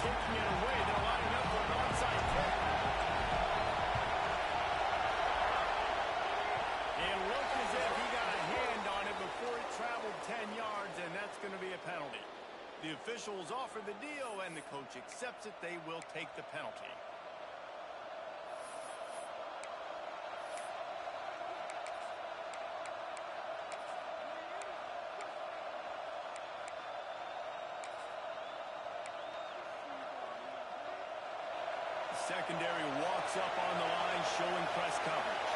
kicking it away. They're lining up for an onside kick. It looked as if he got a hand on it before it traveled 10 yards, and that's going to be a penalty. The officials offer the deal, and the coach accepts it. They will take the penalty. Secondary walks up on the line, showing press coverage.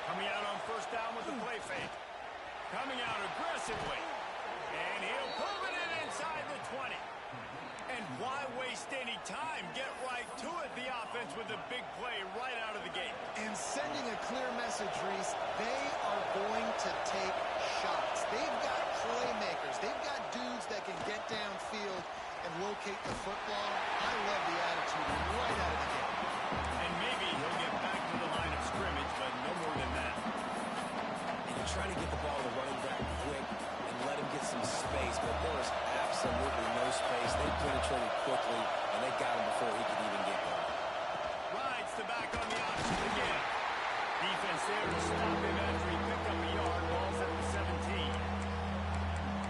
Coming out on first down with the play fake. Coming out aggressively. And he'll pull it in inside the 20. And why waste any time? Get right to it, the offense, with a big play right out of the gate. And sending a clear message, Reese, they are going to take shots. They've got playmakers. They've got dudes that can get downfield and locate the football. I love the attitude right out of the gate. And maybe he'll get back to the line of scrimmage, but no more than that. And you're trying to get the ball to running back quick and let him get some space, but there was absolutely no space. They penetrated quickly, and they got him before he could even get there. Rides the back on the option again. Defense there to stop him after he picked up a yard. Ball's at the 17.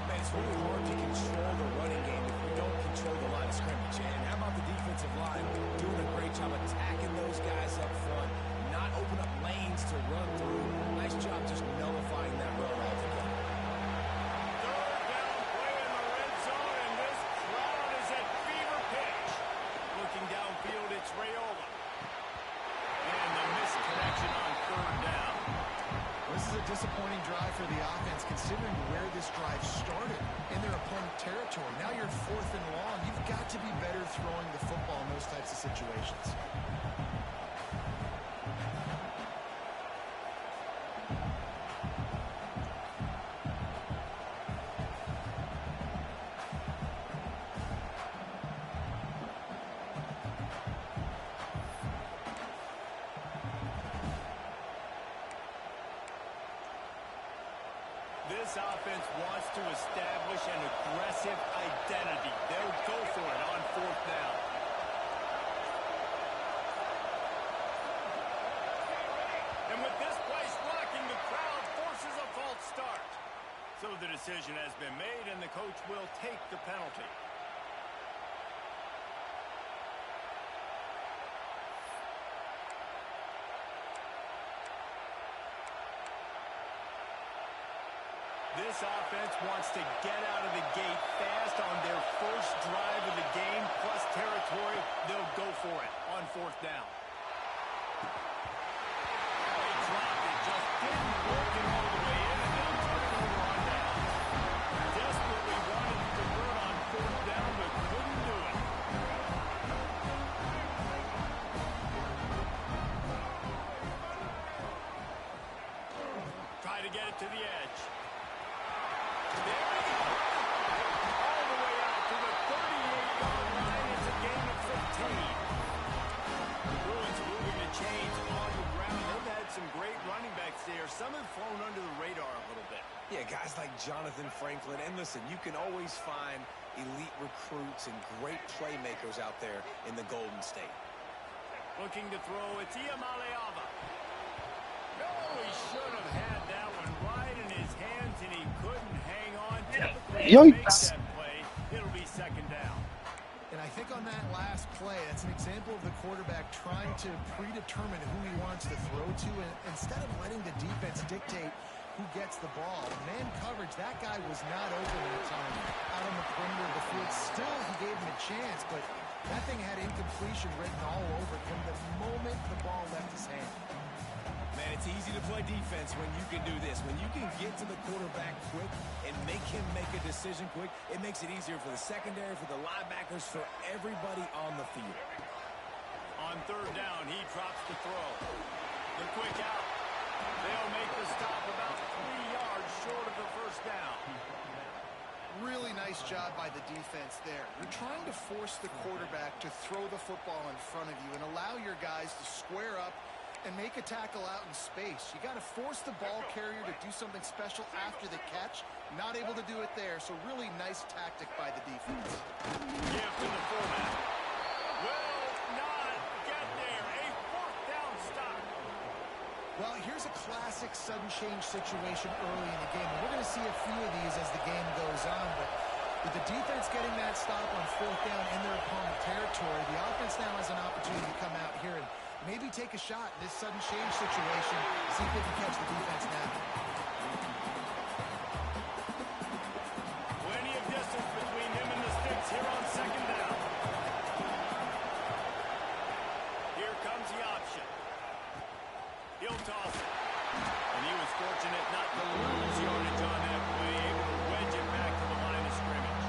Man, it's really hard to control the running game if we don't control the line of scrimmage. And how about the defensive line doing a great job attacking those guys up front, not open up lanes to run through. Nice job just nullifying that run altogether. Third down play in the red zone, and this crowd is at fever pitch. Looking downfield, it's Rayola. And the missed connection on third down. This is a disappointing drive for the offense, considering where this drive started in their opponent territory. Now you're 4th and long. You've got to be better throwing the football in those types of situations. This offense wants to establish an aggressive identity. They'll go for it on 4th down. And with this place rocking, the crowd forces a false start. So the decision has been made, and the coach will take the penalty. This offense wants to get out of the gate fast on their first drive of the game, plus territory. They'll go for it on 4th down. They dropped it, just didn't work it all the way in, and they'll turn it over on down. Desperately wanted to convert on 4th down, but couldn't do it. Try to get it to the edge. There we go. All the way out to the 38-yard line. It's a gain of 15. The Bruins moving the chains on the ground. They've had some great running backs there. Some have flown under the radar a little bit. Yeah, guys like Jonathan Franklin. And listen, you can always find elite recruits and great playmakers out there in the Golden State. Looking to throw, it's Iamaleava. No, he should have had that one right in his hands, and he couldn't hang on. Yikes. That play. It'll be 2nd down. And I think on that last play, that's an example of the quarterback trying to predetermine who he wants to throw to, and instead of letting the defense dictate who gets the ball. Man coverage, that guy was not open that time out on the perimeter of the field. Still, he gave him a chance, but that thing had incompletion written all over it from the moment the ball left his hand. Man, it's easy to play defense when you can do this. When you can get to the quarterback quick and make him make a decision quick, it makes it easier for the secondary, for the linebackers, for everybody on the field. On 3rd down, he drops the throw. The quick out. They'll make the stop about 3 yards short of the 1st down. Really nice job by the defense there. You're trying to force the quarterback to throw the football in front of you and allow your guys to square up and make a tackle out in space. You got to force the ball carrier to do something special after the catch. Not able to do it there, so really nice tactic by the defense. Give to the fullback. Will not get there. A fourth down stop. Well, here's a classic sudden change situation early in the game. We're going to see a few of these as the game goes on, but with the defense getting that stop on fourth down in their opponent territory, the offense now has an opportunity to come out here and maybe take a shot in this sudden change situation, see if they can catch the defense now. Plenty of distance between him and the sticks here on second down. Here comes the option. He'll toss it. And he was fortunate not to lose yardage on that play, able to wedge it back to the line of scrimmage.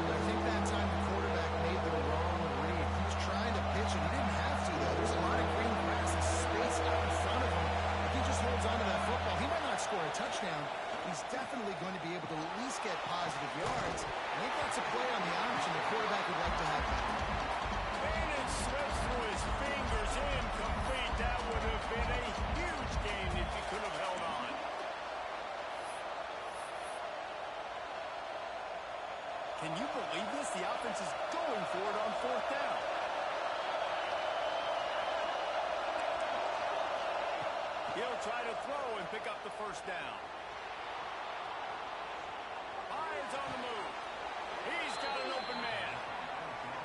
I think that time the quarterback made the wrong read. He was trying to pitch it. He didn't have to, though. There's a lot of green grass and space out in front of him. If he just holds on to that football, he might not score a touchdown. He's definitely going to be able to at least get positive yards. I think that's a play on the option the quarterback would like to have back. And it slips through his fingers, incomplete. That would have been a huge gain if he could have held on. Can you believe this? The offense is going for it on fourth down. He'll try to throw and pick up the first down. Hines on the move. He's got an open man.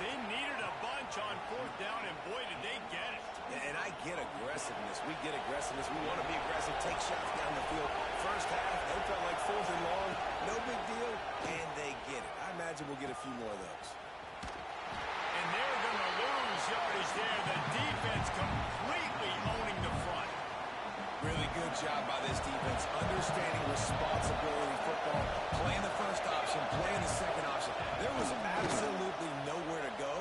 They needed a bunch on fourth down, and boy, did they get it. And I get aggressiveness. We get aggressiveness. We want to be aggressive, take shots down the field. First half, they felt like fourth and long. No big deal, and they get it. I imagine we'll get a few more of those. And they're going to lose yardage there. The defense completely owning the front. Really good job by this defense, understanding responsibility football, playing the first option, playing the second option. There was absolutely nowhere to go.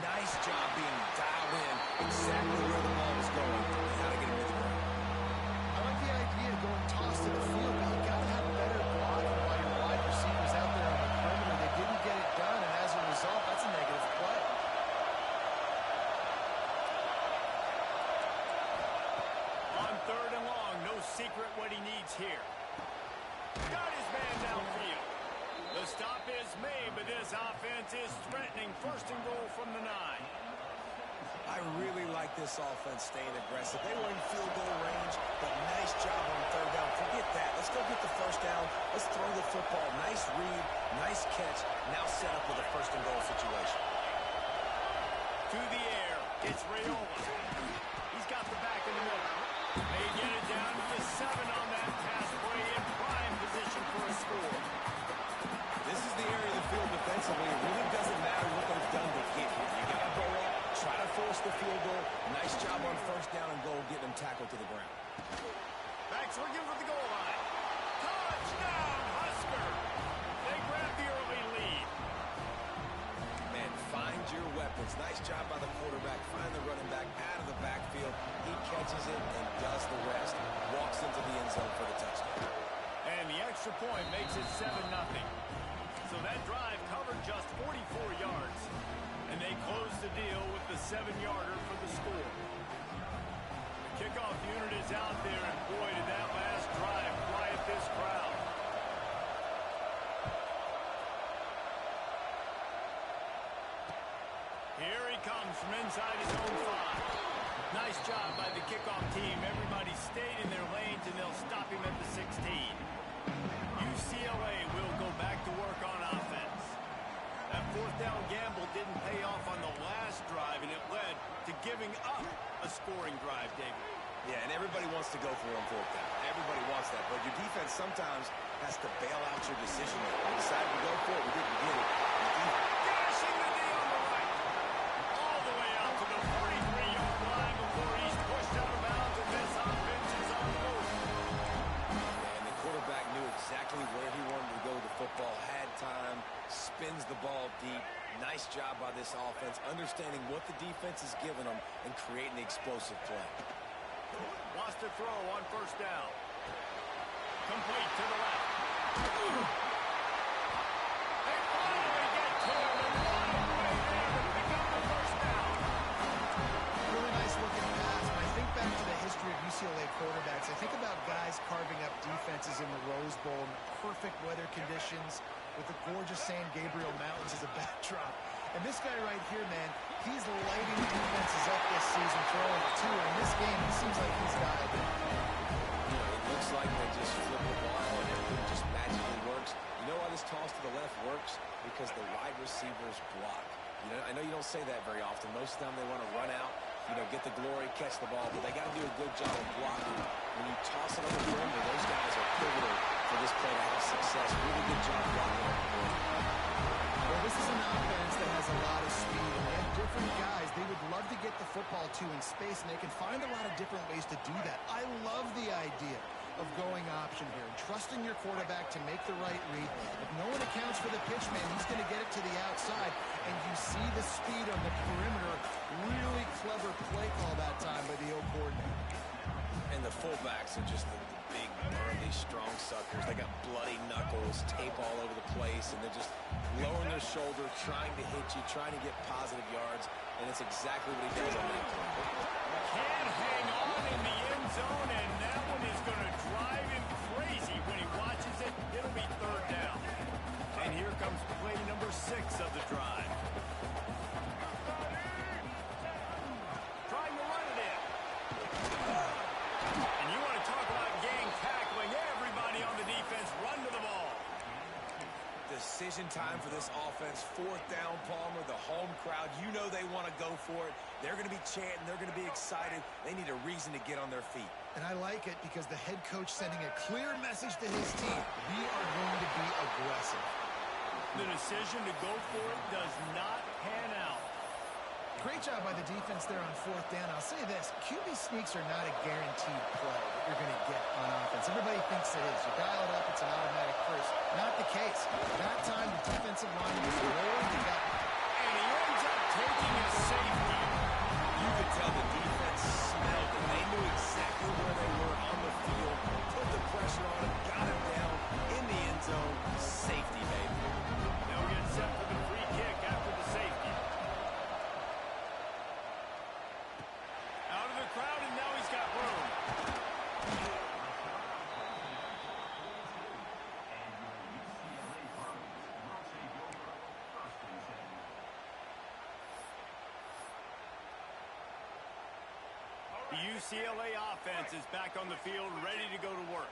Nice job being dialed in exactly where the ball was going and how to get him to the ground. I like the idea of going toss to the field, but you got to have better blocking while your wide receivers out there on the perimeter. They didn't get it done, and as a result, that's a negative play. On third and long, no secret what he needs here. Got his man downfield. The stop is made, but this offense is threatening first and goal from the 9. I really like this offense staying aggressive. They were in field goal range, but nice job on third down. Forget that. Let's go get the first down. Let's throw the football. Nice read, nice catch. Now set up with a first and goal situation. To the air. It's Rayola. He's got the back in the middle. They get it down to the 7 on that pass play in prime position for a score. This is the area of the field defensively. It really doesn't matter what they've done to get here. You got to go up, try to force the field goal. Nice job on first down and goal, getting them tackled to the ground. Backs looking for the goal line. Touchdown, Husker! They grab the early lead. Man, find your weapons. Nice job by the quarterback. Find the running back out of the backfield. He catches it and does the rest. Walks into the end zone for the touchdown. And the extra point makes it 7-0. So that drive covered just 44 yards. And they close the deal with the 7-yarder for the score. The kickoff unit is out there, and boy, did that last drive quiet this crowd. Here he comes from inside his own 5. Nice job by the kickoff team. Everybody stayed in their lanes, and they'll stop him at the 16. UCLA will go back to work on offense. That fourth down gamble didn't pay off on the last drive, and it led to giving up a scoring drive, David. Yeah, and everybody wants to go for it on fourth down. Everybody wants that, but your defense sometimes has to bail out your decision. We decided to go for it. We didn't get it. Dashing the knee on the right. All the way out to the 43-yard line before he's pushed out of bounds, and this offense is on the move. And the quarterback knew exactly where he wanted to go with the football, had time, spins the ball deep. Nice job by this offense, understanding what the defense is giving them and creating the explosive play. Wants to throw on first down. Complete to the left. They finally get to him, and what a play there to pick up the first down. Really nice looking pass, and I think about guys carving up defenses in the Rose Bowl in perfect weather conditions with the gorgeous San Gabriel Mountains as a backdrop. And this guy right here, man, he's lighting defenses up this season, throwing it to her. In this game, it seems like he's dialed in. You know, it looks like they just flip the ball and everything just magically works. You know why this toss to the left works? Because the wide receivers block. You know, I know you don't say that very often. Most of the time they want to run out, you know, get the glory, catch the ball, but they got to do a good job of blocking. When you toss it on the perimeter, those guys are pivotal for this play to have success. Really good job blocking on the perimeter. Well, this is an offense that has a lot of speed, and they have different guys they would love to get the football to in space, and they can find a lot of different ways to do that. I love the idea of going option here and trusting your quarterback to make the right read. If no one accounts for the pitch, man, he's going to get it to the outside, and you see the speed on the perimeter. Really clever play call that time by the O coordinator. And the fullbacks are just the big, burly, strong suckers. They got bloody knuckles, tape all over the place, and they're just lowering their shoulder, trying to hit you, trying to get positive yards, and it's exactly what he does on that play. Can't hang on in the end zone, and that one is going to drive him crazy when he watches it. It'll be third down. And here comes play number 6 of the drive. Trying to run it in. And you want to talk about gang tackling. Everybody on the defense run to the ball. Decision time for this offense. Fourth down, Palmer, the home crowd. You know they want to go for it. They're going to be chanting. They're going to be excited. They need a reason to get on their feet. And I like it because the head coach sending a clear message to his team. We are going to be aggressive. The decision to go for it does not pan out. Great job by the defense there on fourth down. I'll say this, QB sneaks are not a guaranteed play that you're going to get on offense. Everybody thinks it is. You dial it up, it's an automatic first. Not the case. That time, the defensive line was rolling the gut. And he ends up taking a safety. You could tell the defense smelled it. They knew exactly where they were on the field, put the pressure on him, got him down in the end zone. Safety, baby. They'll get set for the free kick after the safety. Out of the crowd, and now he's got room. The UCLA offense is back on the field, ready to go to work.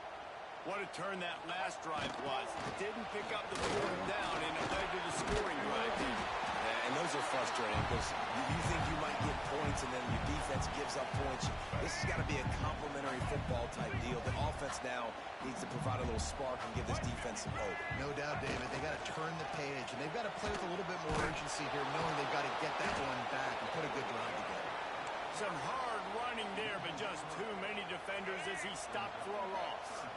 What a turn that last drive was. Didn't pick up the fourth down, and it led to the scoring drive. Yeah, and those are frustrating because you think you might get points and then your defense gives up points. This has got to be a complementary football type deal. The offense now needs to provide a little spark and give this defense some hope. No doubt, David. They got to turn the page, and they've got to play with a little bit more urgency here, knowing they've got to get that one back and put a good drive together. Some hard running there, but just too many defenders as he stopped for a loss.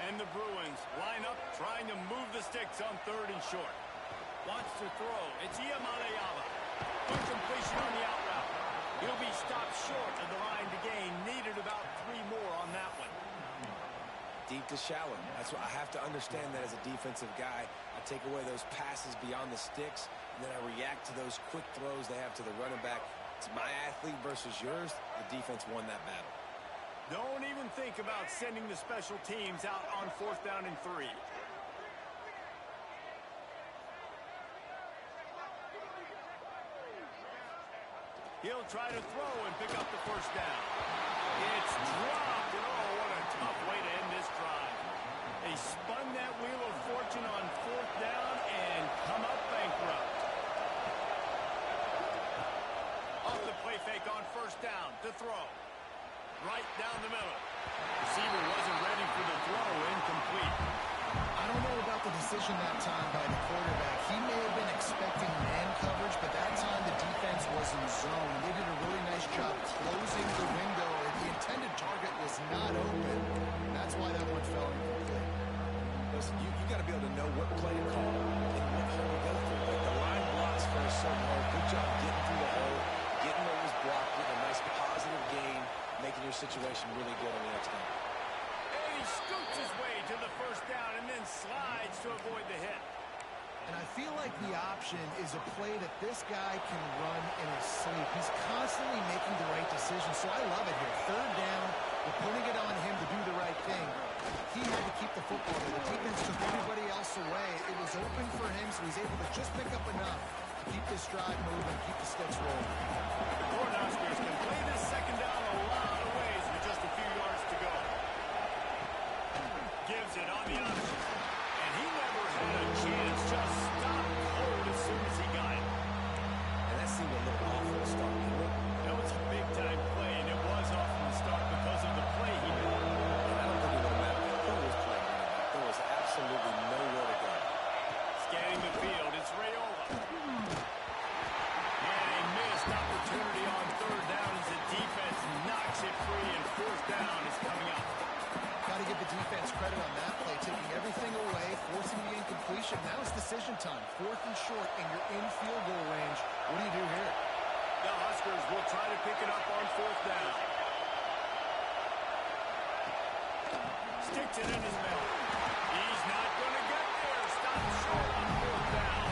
And the Bruins line up, trying to move the sticks on third and short. Wants to throw. It's Iamaleava. Good completion on the out route. He'll be stopped short of the line to gain. Needed about 3 more on that one. Deep to shallow. That's what I have to understand that as a defensive guy. I take away those passes beyond the sticks, and then I react to those quick throws they have to the running back. It's my athlete versus yours. The defense won that battle. Don't even think about sending the special teams out on fourth down and 3. He'll try to throw and pick up the first down. It's dropped, and oh, what a tough way to end this drive. They spun that wheel of fortune on fourth down and come up bankrupt. Off the play fake on first down to throw. Right down the middle. Receiver wasn't ready for the throw. Incomplete. I don't know about the decision that time by the quarterback. He may have been expecting man coverage, but that time the defense was in zone. They did a really nice job closing the window, and the intended target was not open. That's why that one fell incomplete. Listen, you got to be able to know what play to call and what hole to go through. Like the line blocks for a certain hole. Good job getting through the hole, getting what was blocked, getting a nice positive gain, making your situation really good on the next down. And he scoots his way to the first down and then slides to avoid the hit. And I feel like the option is a play that this guy can run in his sleep. He's constantly making the right decision, so I love it here. Third down, They're putting it on him to do the right thing. He had to keep the football. The defense took everybody else away. It was open for him, so he's able to just pick up enough to keep this drive moving, keep the sticks rolling. The Cornhuskers can play this second down a lot of ways with just a few yards to go. Gives it on the option. And he never had a chance. Just stopped cold as soon as he got it. And that seemed a little off from the start, didn't it? That was a big-time play, and it was off from the start because of the play he made. And I don't think it would have mattered who was playing running back. There was absolutely nowhere to go. Scanning the field, it's Rayola. And a missed opportunity on third down as the defense knocks it free, and fourth down is coming up. Got to give the defense credit on that play, taking everything away, forcing the incompletion. Now it's decision time. 4th and short, and you're in field goal range. What do you do here? The Huskers will try to pick it up on 4th down. Sticks it in his middle. He's not going to get there. Stops short on 4th down.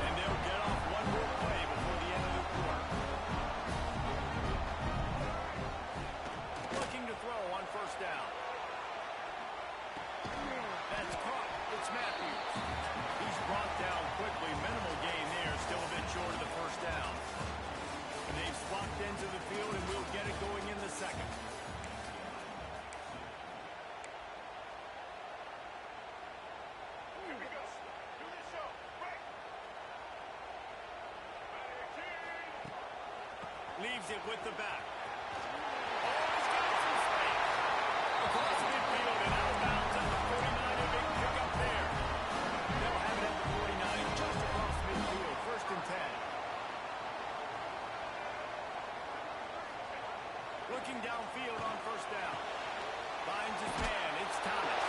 And they'll get off one more play before the end of the quarter. Looking to throw on 1st down. That's caught. It's Matthews. He's brought down quickly. Minimal gain there. Still a bit short of the 1st down. They've swapped into the field, and we'll get it going in the second. Here we go. Do the show. Right. Leaves it with the back. Oh, he's got some space. Across midfield and out of bounds at the 49. A big pickup there. They'll have it at the 49, just across midfield. 1st and 10. Looking downfield on 1st down. Finds his man. It's Thomas.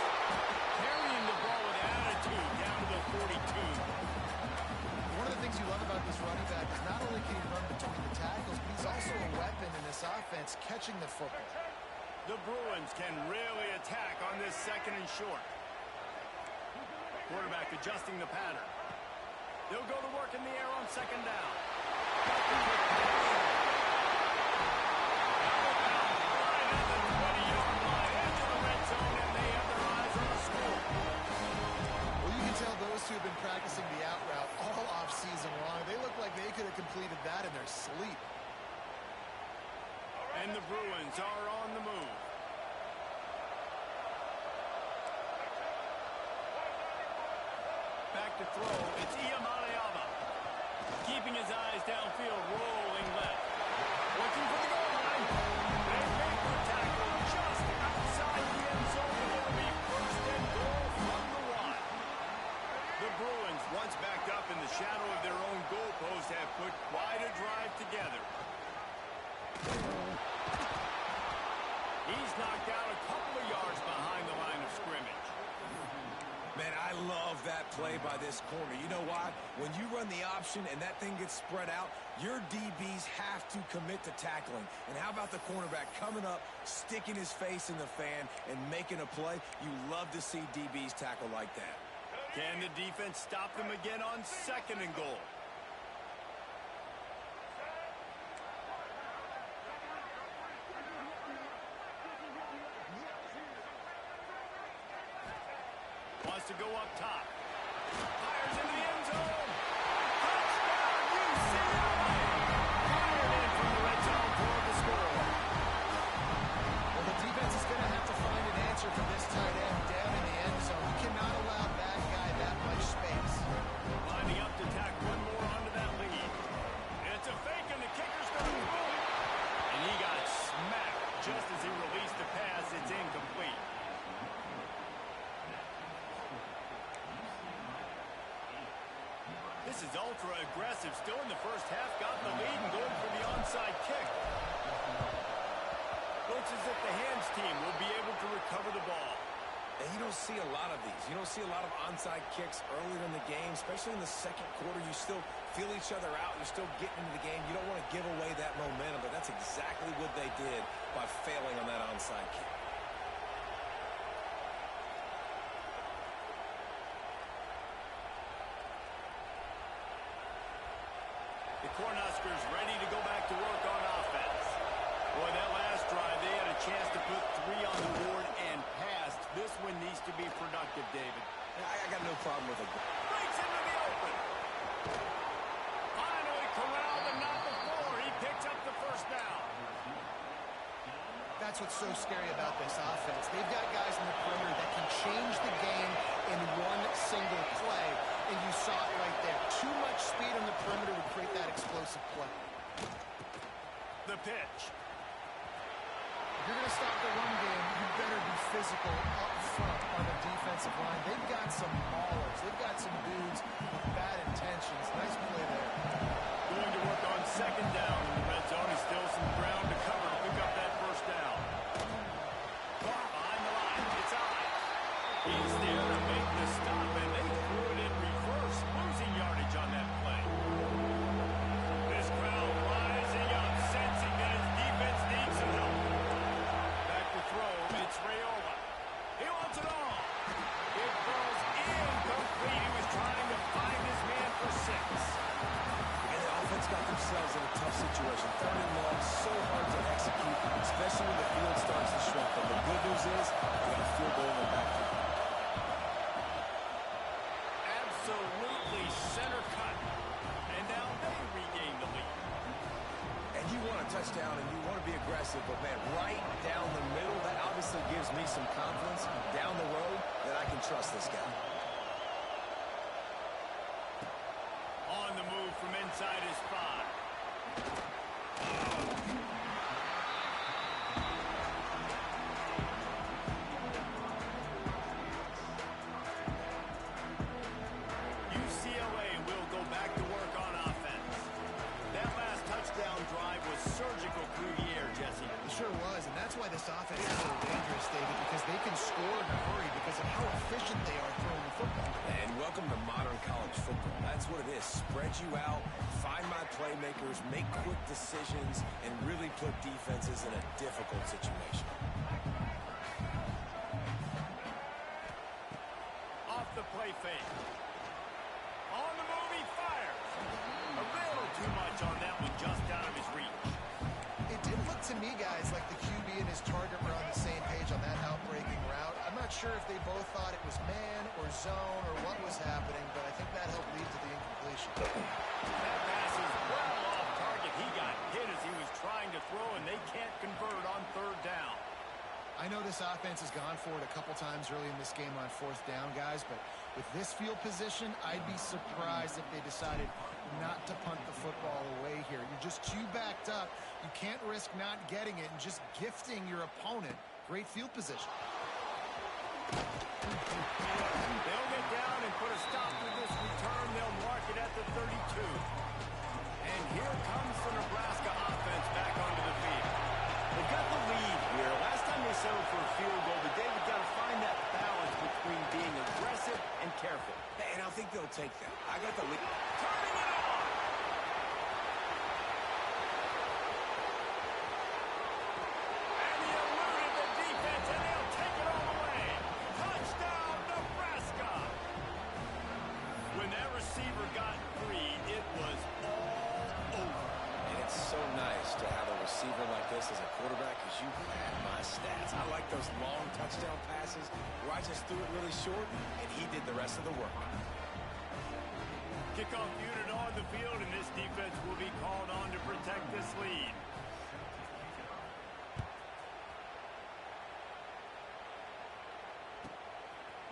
Carrying the ball with attitude down to the 42. One of the things you love about this running back is not only can he run between the tackles, but he's also a weapon in this offense, catching the football. The Bruins can really attack on this 2nd and short. Quarterback adjusting the pattern. They'll go to work in the air on 2nd down. Who have been practicing the out route all off-season long. They look like they could have completed that in their sleep. And the Bruins are on the move. Back to throw. It's Iamaleava. Keeping his eyes downfield, rolling left. Looking for the goal line. They make the tackle just outside the end zone. It'll be 1st and goal from the 1. The Bruins, once backed up in the shadow of their own goalpost, have put quite a drive together. He's knocked out a couple of yards behind the line of scrimmage. Man, I love that play by this corner. You know why? When you run the option and that thing gets spread out, your DBs have to commit to tackling. And how about the cornerback coming up, sticking his face in the fan, and making a play? You love to see DBs tackle like that. Can the defense stop them again on 2nd and goal? Wants to go up top. Fires into the end zone. Touchdown, UCLA! Fired in from the red zone toward the score. Well, the defense is going to have to find an answer for this tight end down in the end zone. You cannot allow that guy that much space. Lining up to tack one more onto that lead. It's a fake, and the kicker's going to throw it. And he got smacked just as he released the pass. It's incomplete. This is ultra-aggressive. Still in the 1st half. Got the lead and going for the onside kick. Looks as if the hands team will be able to recover the ball. And you don't see a lot of these. You don't see a lot of onside kicks earlier in the game, especially in the 2nd quarter. You still feel each other out. You're still getting into the game. You don't want to give away that momentum, but that's exactly what they did by failing on that onside kick. The Cornhuskers ready that's what's so scary about this offense. They've got guys in the perimeter that can change the game in one single play, and you saw it right there. Too much speed on the perimeter would create that explosive play. The pitch. If you're going to stop the run game, you better be physical up front on the defensive line. They've got some maulers. They've got some dudes with bad intentions. Nice play there. Going to work on second down in the red zone. He's still some ground to cover to pick up that first down. Behind the line. It's on. He's there to make the stop, and they threw it in reverse, losing yardage on that play. This crowd rising up, sensing that his defense needs some help. Back to throw. It's Rayola. He wants it all. It throws incomplete. He was trying to find his man for 6. Offense got themselves in a tough situation. 3rd and long, so hard to execute, especially when the field starts to shrink. But the good news is they got a field goal in their backfield. Absolutely center cut. And now they regain the lead. And you want a touchdown and you want to be aggressive, but man, right down the middle, that obviously gives me some confidence down the road that I can trust this guy. On the move from inside his 5. UCLA will go back to work on offense. That last touchdown drive was surgical through the air, Jesse. It sure was, and that's why this offense is so dangerous, David, because they can score in a hurry because of how efficient they are throwing the football. And welcome to modern college football. That's what it is. Spread you out, find my playmakers, make quick decisions, and really put defenses in a difficult situation. Off the play fake. On the move, he fires. A little too much on that one, just out of his reach. It did look to me, guys, like the QB and his target were on the same page on that outbreaking route. I'm not sure if they both thought it was man or zone or what was happening, but I think that helped lead to the incompletion. That pass is well off target. He got hit as he was trying to throw, and they can't convert on 3rd down. I know this offense has gone for it a couple times early in this game on 4th down, guys, but with this field position, I'd be surprised if they decided not to punt the football away here. You're just too backed up. You can't risk not getting it and just gifting your opponent great field position. They'll get down and put a stop to this return. They'll mark it at the 32. And here comes the Nebraska offense back onto the field. They've got the lead here. Last time they settled for a field goal, but David got to find that balance between being aggressive and careful. And I think they'll take that. I got the lead. Turning it on! And he eluded the defense, and they'll take it all the way. Touchdown, Nebraska! When that receiver got free, it was all over. And it's so nice to have a receiver like this as a quarterback because you had my stats. I like those long touchdown passes where I just threw it really short and he did the rest of the work. Kickoff unit on the field, and this defense will be called on to protect this lead.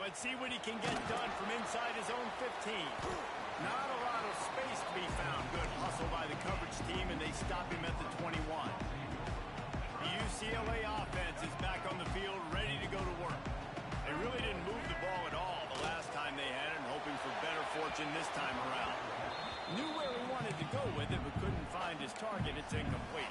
Let's see what he can get done from inside his own 15. Not a lot of space to be found. Good hustle by the coverage team, and they stop him at the 21. The UCLA offense is back on the field, ready to go to work. They really didn't move the ball at all the last time they had it, hoping for better fortune this time around. Knew where he wanted to go with it, but couldn't find his target. It's incomplete.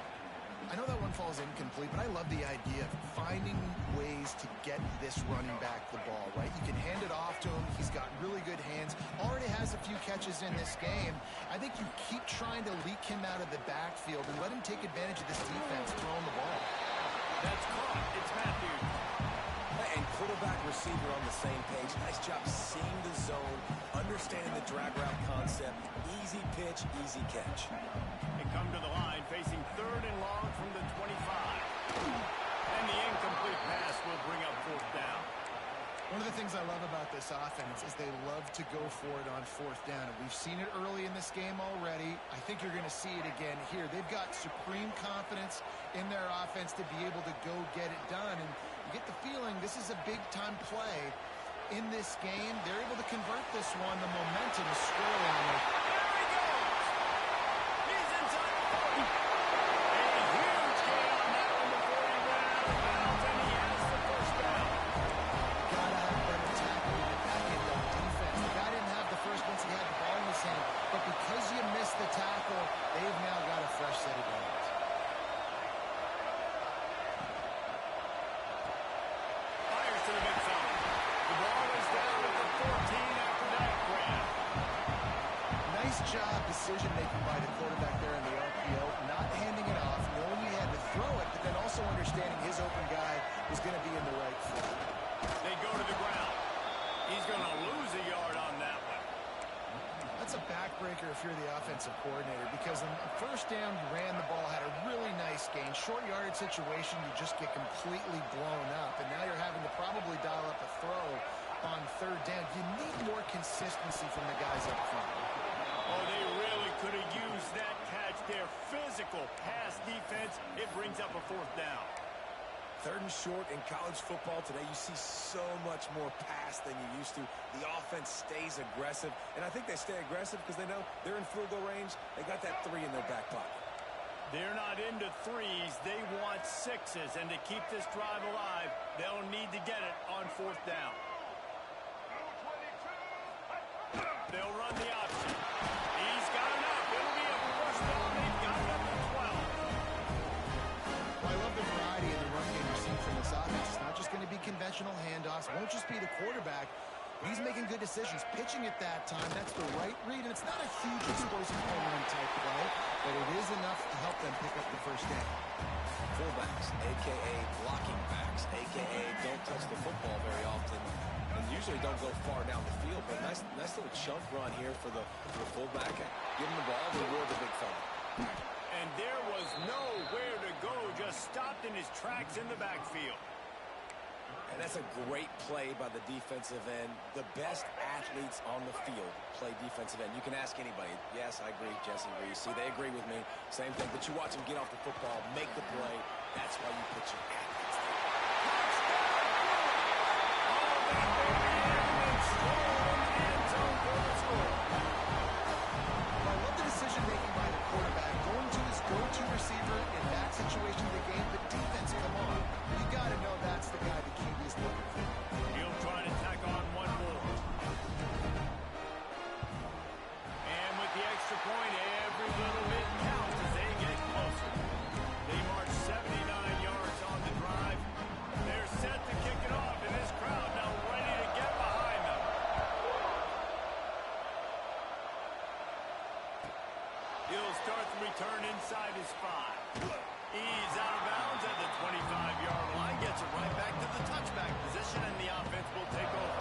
I know that one falls incomplete, but I love the idea of finding ways to get this running back the ball, right? You can hand it off to him. He's got really good hands. Already has a few catches in this game. I think you keep trying to leak him out of the backfield and let him take advantage of this defense throwing the ball. That's caught. It's Matthews. And quarterback receiver on the same page. Nice job seeing the zone, understanding the drag route concept. Easy pitch, easy catch. They come to the line, facing 3rd and long from the 25. And the incomplete pass will bring up 4th down. One of the things I love about this offense offense is they love to go for it on fourth down. And we've seen it early in this game already. I think you're going to see it again here. They've got supreme confidence in their offense to be able to go get it done. And you get the feeling this is a big-time play in this game. They're able to convert this one. The momentum is squarely on their. There he goes. He's inside the 40. A huge gain on that one before he ran out of bounds, and he has the first down. Gotta have better tackling at back end on defense. The guy didn't have the first once he had the ball in his hand, but because you missed the tackle, they've now got a fresh set of downs. Fires to the big fella. The ball is down at the 14 after that grab. Nice job decision-making by the quarterback there in the RPO, not handing it off, knowing he had to throw it, but then also understanding his open guy was going to be in the right spot. They go to the ground. He's going to lose a yard on that one. That's a backbreaker if you're the offensive coordinator, because on first down, you ran the ball, had a really nice gain. Short yardage situation, you just get completely blown up, and now you're having to probably dial up a throw on third down. You need more consistency from the guys up front. Oh, they really could have used that catch there. Physical pass defense. It brings up a fourth down. Third and short in college football today, you see so much more pass than you used to. The offense stays aggressive, and I think they stay aggressive because they know they're in field goal range. They got that 3 in their back pocket. They're not into threes. They want 6s, and to keep this drive alive, they'll need to get it on fourth down. They'll run the option. He's got enough. It'll be a first down. They've got it up to 12. Well, I love the variety in the run game you're seeing from this offense. It's not just going to be conventional handoffs. It won't just be the quarterback. He's making good decisions, pitching at that time. That's the right read, and it's not a huge explosive home run type play, but it is enough to help them pick up the first down. Fullbacks, a.k.a. blocking backs, a.k.a. don't touch the football very often, and usually don't go far down the field. But nice little chunk run here for the fullback. Give him the ball, reward the big fella. And there was nowhere to go, just stopped in his tracks in the backfield. And that's a great play by the defensive end. The best athletes on the field play defensive end. You can ask anybody. Yes, I agree. Jesse agrees. See, they agree with me. Same thing. But you watch them get off the football, make the play. That's why you put your athletes there. All that baby and stroll in the end zone for the score. Well, I love the decision-making by the quarterback, going to his go-to receiver in that situation of the game. But defense, come on. You got to know that's the guy the QB is looking for. He'll try to tack on one more. And with the extra point, every little bit counts as they get closer. They march 79 yards on the drive. They're set to kick it off, and this crowd now ready to get behind them. He'll start the return inside his 5. He's out of bounds at the 25-yard line. Gets it right back to the touchback position, and the offense will take over.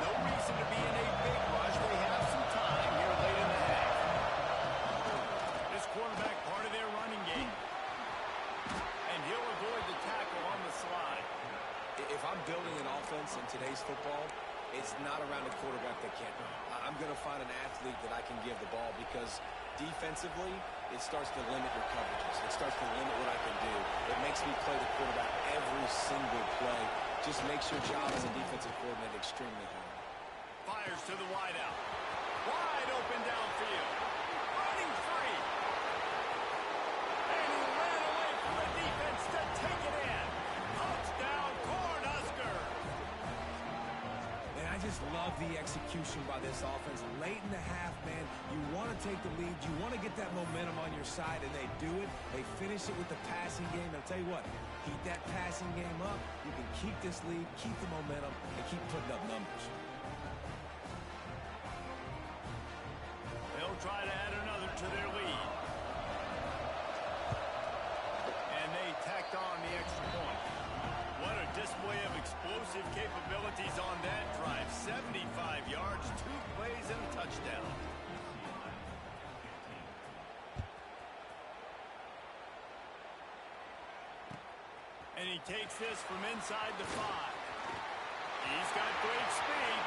No reason to be in a big rush. They have some time here late in the half. This quarterback part of their running game. And he'll avoid the tackle on the slide. If I'm building an offense in today's football, it's not around a quarterback that can't run. I'm going to find an athlete that I can give the ball, because defensively, it starts to limit your coverages. It starts to limit what I can do. It makes me play the quarterback every single play. Just makes your job as a defensive coordinator extremely hard. Fires to the wideout. Wide open downfield. Running free. And he ran away from the defense to take it in. Touchdown, Cornhuskers. And I just love the execution by this offense. Late in the half, man, you want to take the lead. You want to get that momentum on your side, and they do it. They finish it with the passing game. I'll tell you what, keep that passing game up. You can keep this lead, keep the momentum, and keep putting up numbers. They'll try to add another to their lead. And they tacked on the extra point. What a display of explosive capabilities on that drive. 75 yards, 2 plays, and a touchdown. And he takes this from inside the 5. He's got great speed.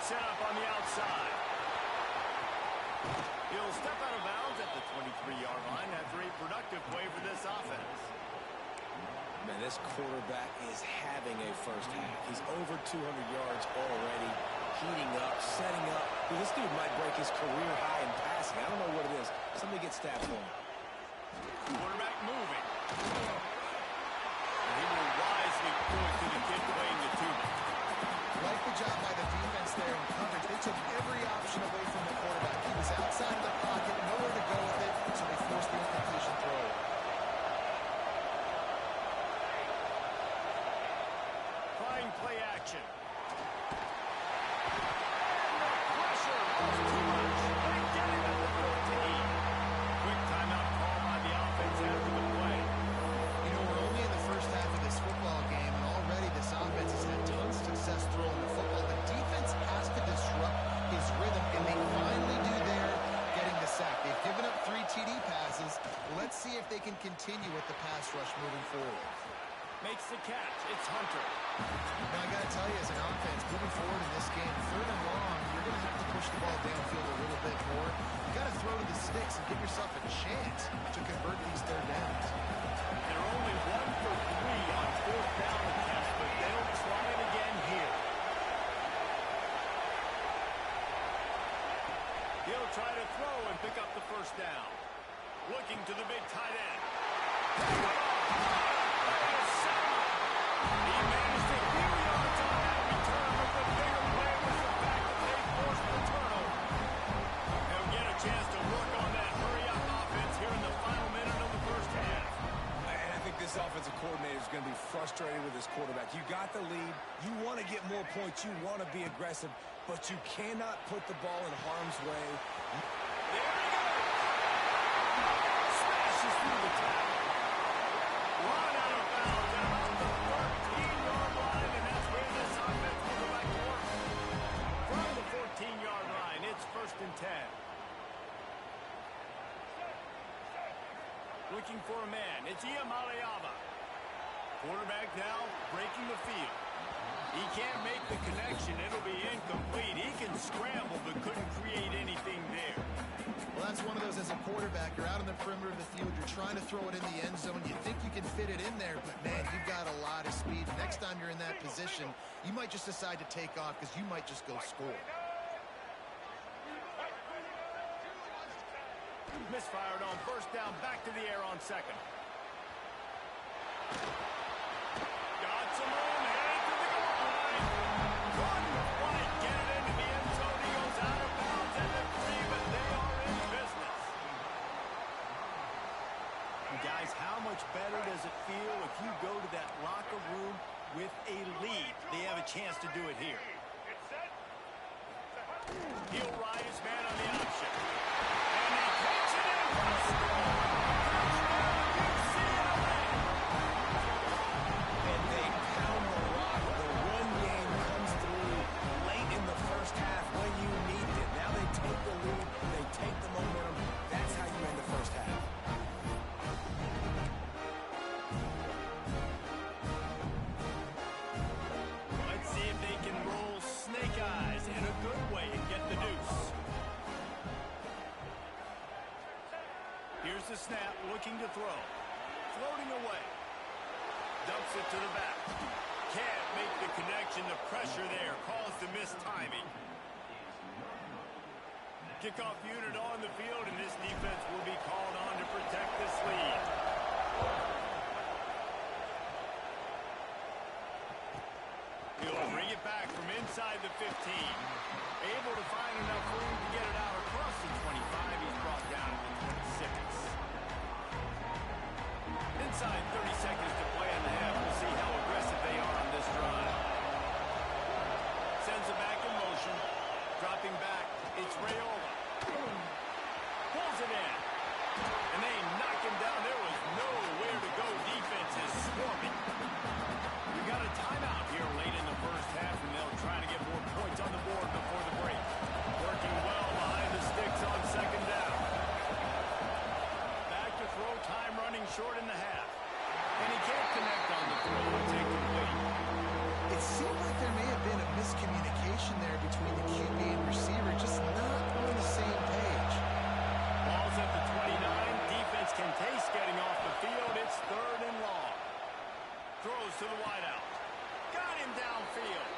set up on the outside. He'll step out of bounds at the 23-yard line after a productive play for this offense. Man, this quarterback is having a first half. He's over 200 yards already, heating up, setting up. Dude, this dude might break his career high in passing. I don't know what it is. Somebody get stats for him. Quarterback moving. And he will wisely throw it to the kid playing the tuba. Like the job by the defense there in coverage. They took every option away from the quarterback. He was outside of the pocket, nowhere to go with it, so they forced the incompletion throw. Trying play action. Pressure was too much. They get him at the 14. Quick timeout call by the offense after the play. You know, we're only in the first half of this football game, and already this offense has had tons of success throwing the football. The defense has to disrupt his rhythm, and they finally do there, getting the sack. They've given up 3 TD passes. Let's see if they can continue with the pass rush moving forward. Makes the catch. It's Hunter. Now, I got to tell you, as an offense, moving forward in this game, 3rd and long, you're going to have to push the ball downfield a little bit more. You got to throw to the sticks and give yourself a chance to convert these 3rd downs. They're only 1 for 3 on 4th down attempts, but they'll try it again here. He'll try to throw and pick up the 1st down. Looking to the big tight end. He managed to keep yards on that return, but the bigger play was the fact that they forced the turnover. They'll get a chance to work on that hurry-up offense here in the final minute of the 1st half. And I think this offensive coordinator is going to be frustrated with his quarterback. You got the lead. You want to get more points. You want to be aggressive, but you cannot put the ball in harm's way. There he goes. Smashes through the tackle. Run out of bounds at about the 13-yard line, and that's where this offense will go back to work. From the 14-yard line, it's 1st and 10. Looking for a man. It's Iamaleava. Quarterback now breaking the field. He can't make the connection. It'll be incomplete. He can scramble, but couldn't create anything there. Well, that's one of those as a quarterback. You're out on the perimeter of the field. You're trying to throw it in the end zone. You think you can fit it in there, but, man, you've got a lot of speed. Next time you're in that position, you might just decide to take off because you might just go score. Misfired on 1st down. Back to the air on 2nd. Got some room. Headed to the goal line. Couldn't quite get it into the end zone. He goes out of bounds at the 3, but they are in business. Guys, how much better does it feel if you go to that locker room with a lead? They have a chance to do it here. He'll ride his man on the option. And he takes it in for a score. And they pound the rock. The run game comes through late in the 1st half when you need it. Now they take the lead. They take the momentum. That's how you end the 1st half. Let's see if they can roll snake eyes in a good way and get the deuce. Here's the snap, looking to throw. Floating away. Dumps it to the back. Can't make the connection. The pressure there caused the missed timing. Kickoff unit on the field, and this defense will be called on to protect this lead. He'll bring it back from inside the 15. Able to find enough room to get it out across the 25. He's brought down to the 26. Inside 30 seconds to play in the half. We'll see how aggressive they are on this drive. Sends it back in motion. Dropping back. It's Rayola. Pulls it in. And they knock him down. There was nowhere to go. Defense is swarming. We got a timeout here late in the 1st half, and they'll try to get more points on the board before the break. Working between the QB and receiver, just not on the same page. Ball's at the 29. Defense can taste getting off the field. It's 3rd and long. Throws to the wideout. Got him downfield.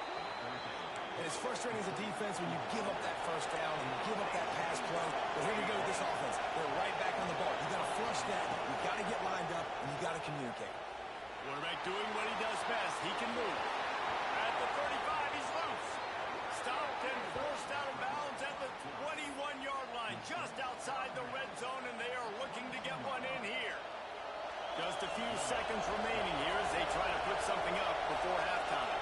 And it's frustrating as a defense when you give up that first down and you give up that pass play. But here we go with this offense. They're right back on the ball. You got to flush that. You got to get lined up, and you got to communicate. Quarterback doing what he does best. He can move. At the 35, he's loose. Stopped and forced out of bounds at the 21-yard line, just outside the red zone, and they are looking to get one in here. Just a few seconds remaining here as they try to put something up before halftime.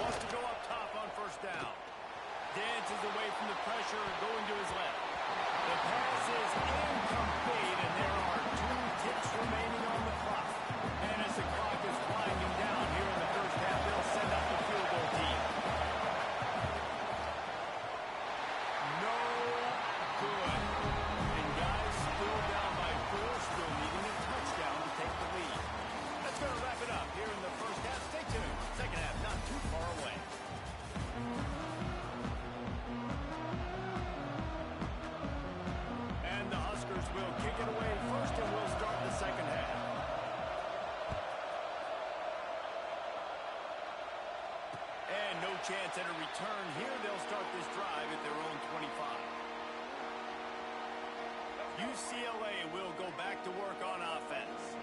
Wants to go up top on first down. Dances away from the pressure, going to his left. The pass is incomplete, and there are 2 ticks remaining on the clock. And as the clock is winding down here in the first half, they'll send out the field goal team. No good. And guys still down by 4, still needing a touchdown to take the lead. That's going to wrap it up here in the first half. Stay tuned. Second half not too far away. And the Huskers will kick it away first, and we'll start the second half. And no chance at a return here. They'll start this drive at their own 25. UCLA will go back to work on offense.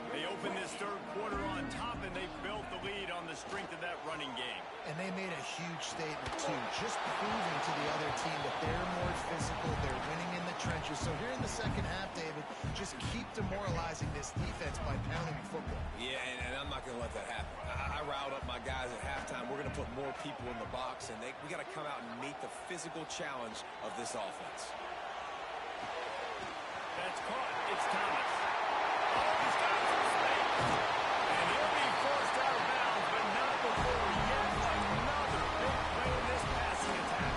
They open this third quarter on top, and they've built the lead on the strength of that running game. And they made a huge statement, too, just proving to the other team that they're more physical, they're winning in the trenches. So here in the second half, David, just keep demoralizing this defense by pounding the football. Yeah, and I'm not going to let that happen. I riled up my guys at halftime. We're going to put more people in the box, and we got to come out and meet the physical challenge of this offense. That's caught. It's Thomas. Oh, he's got some space. And he'll be forced out of bounds, but not before yet another big play in this passing attack.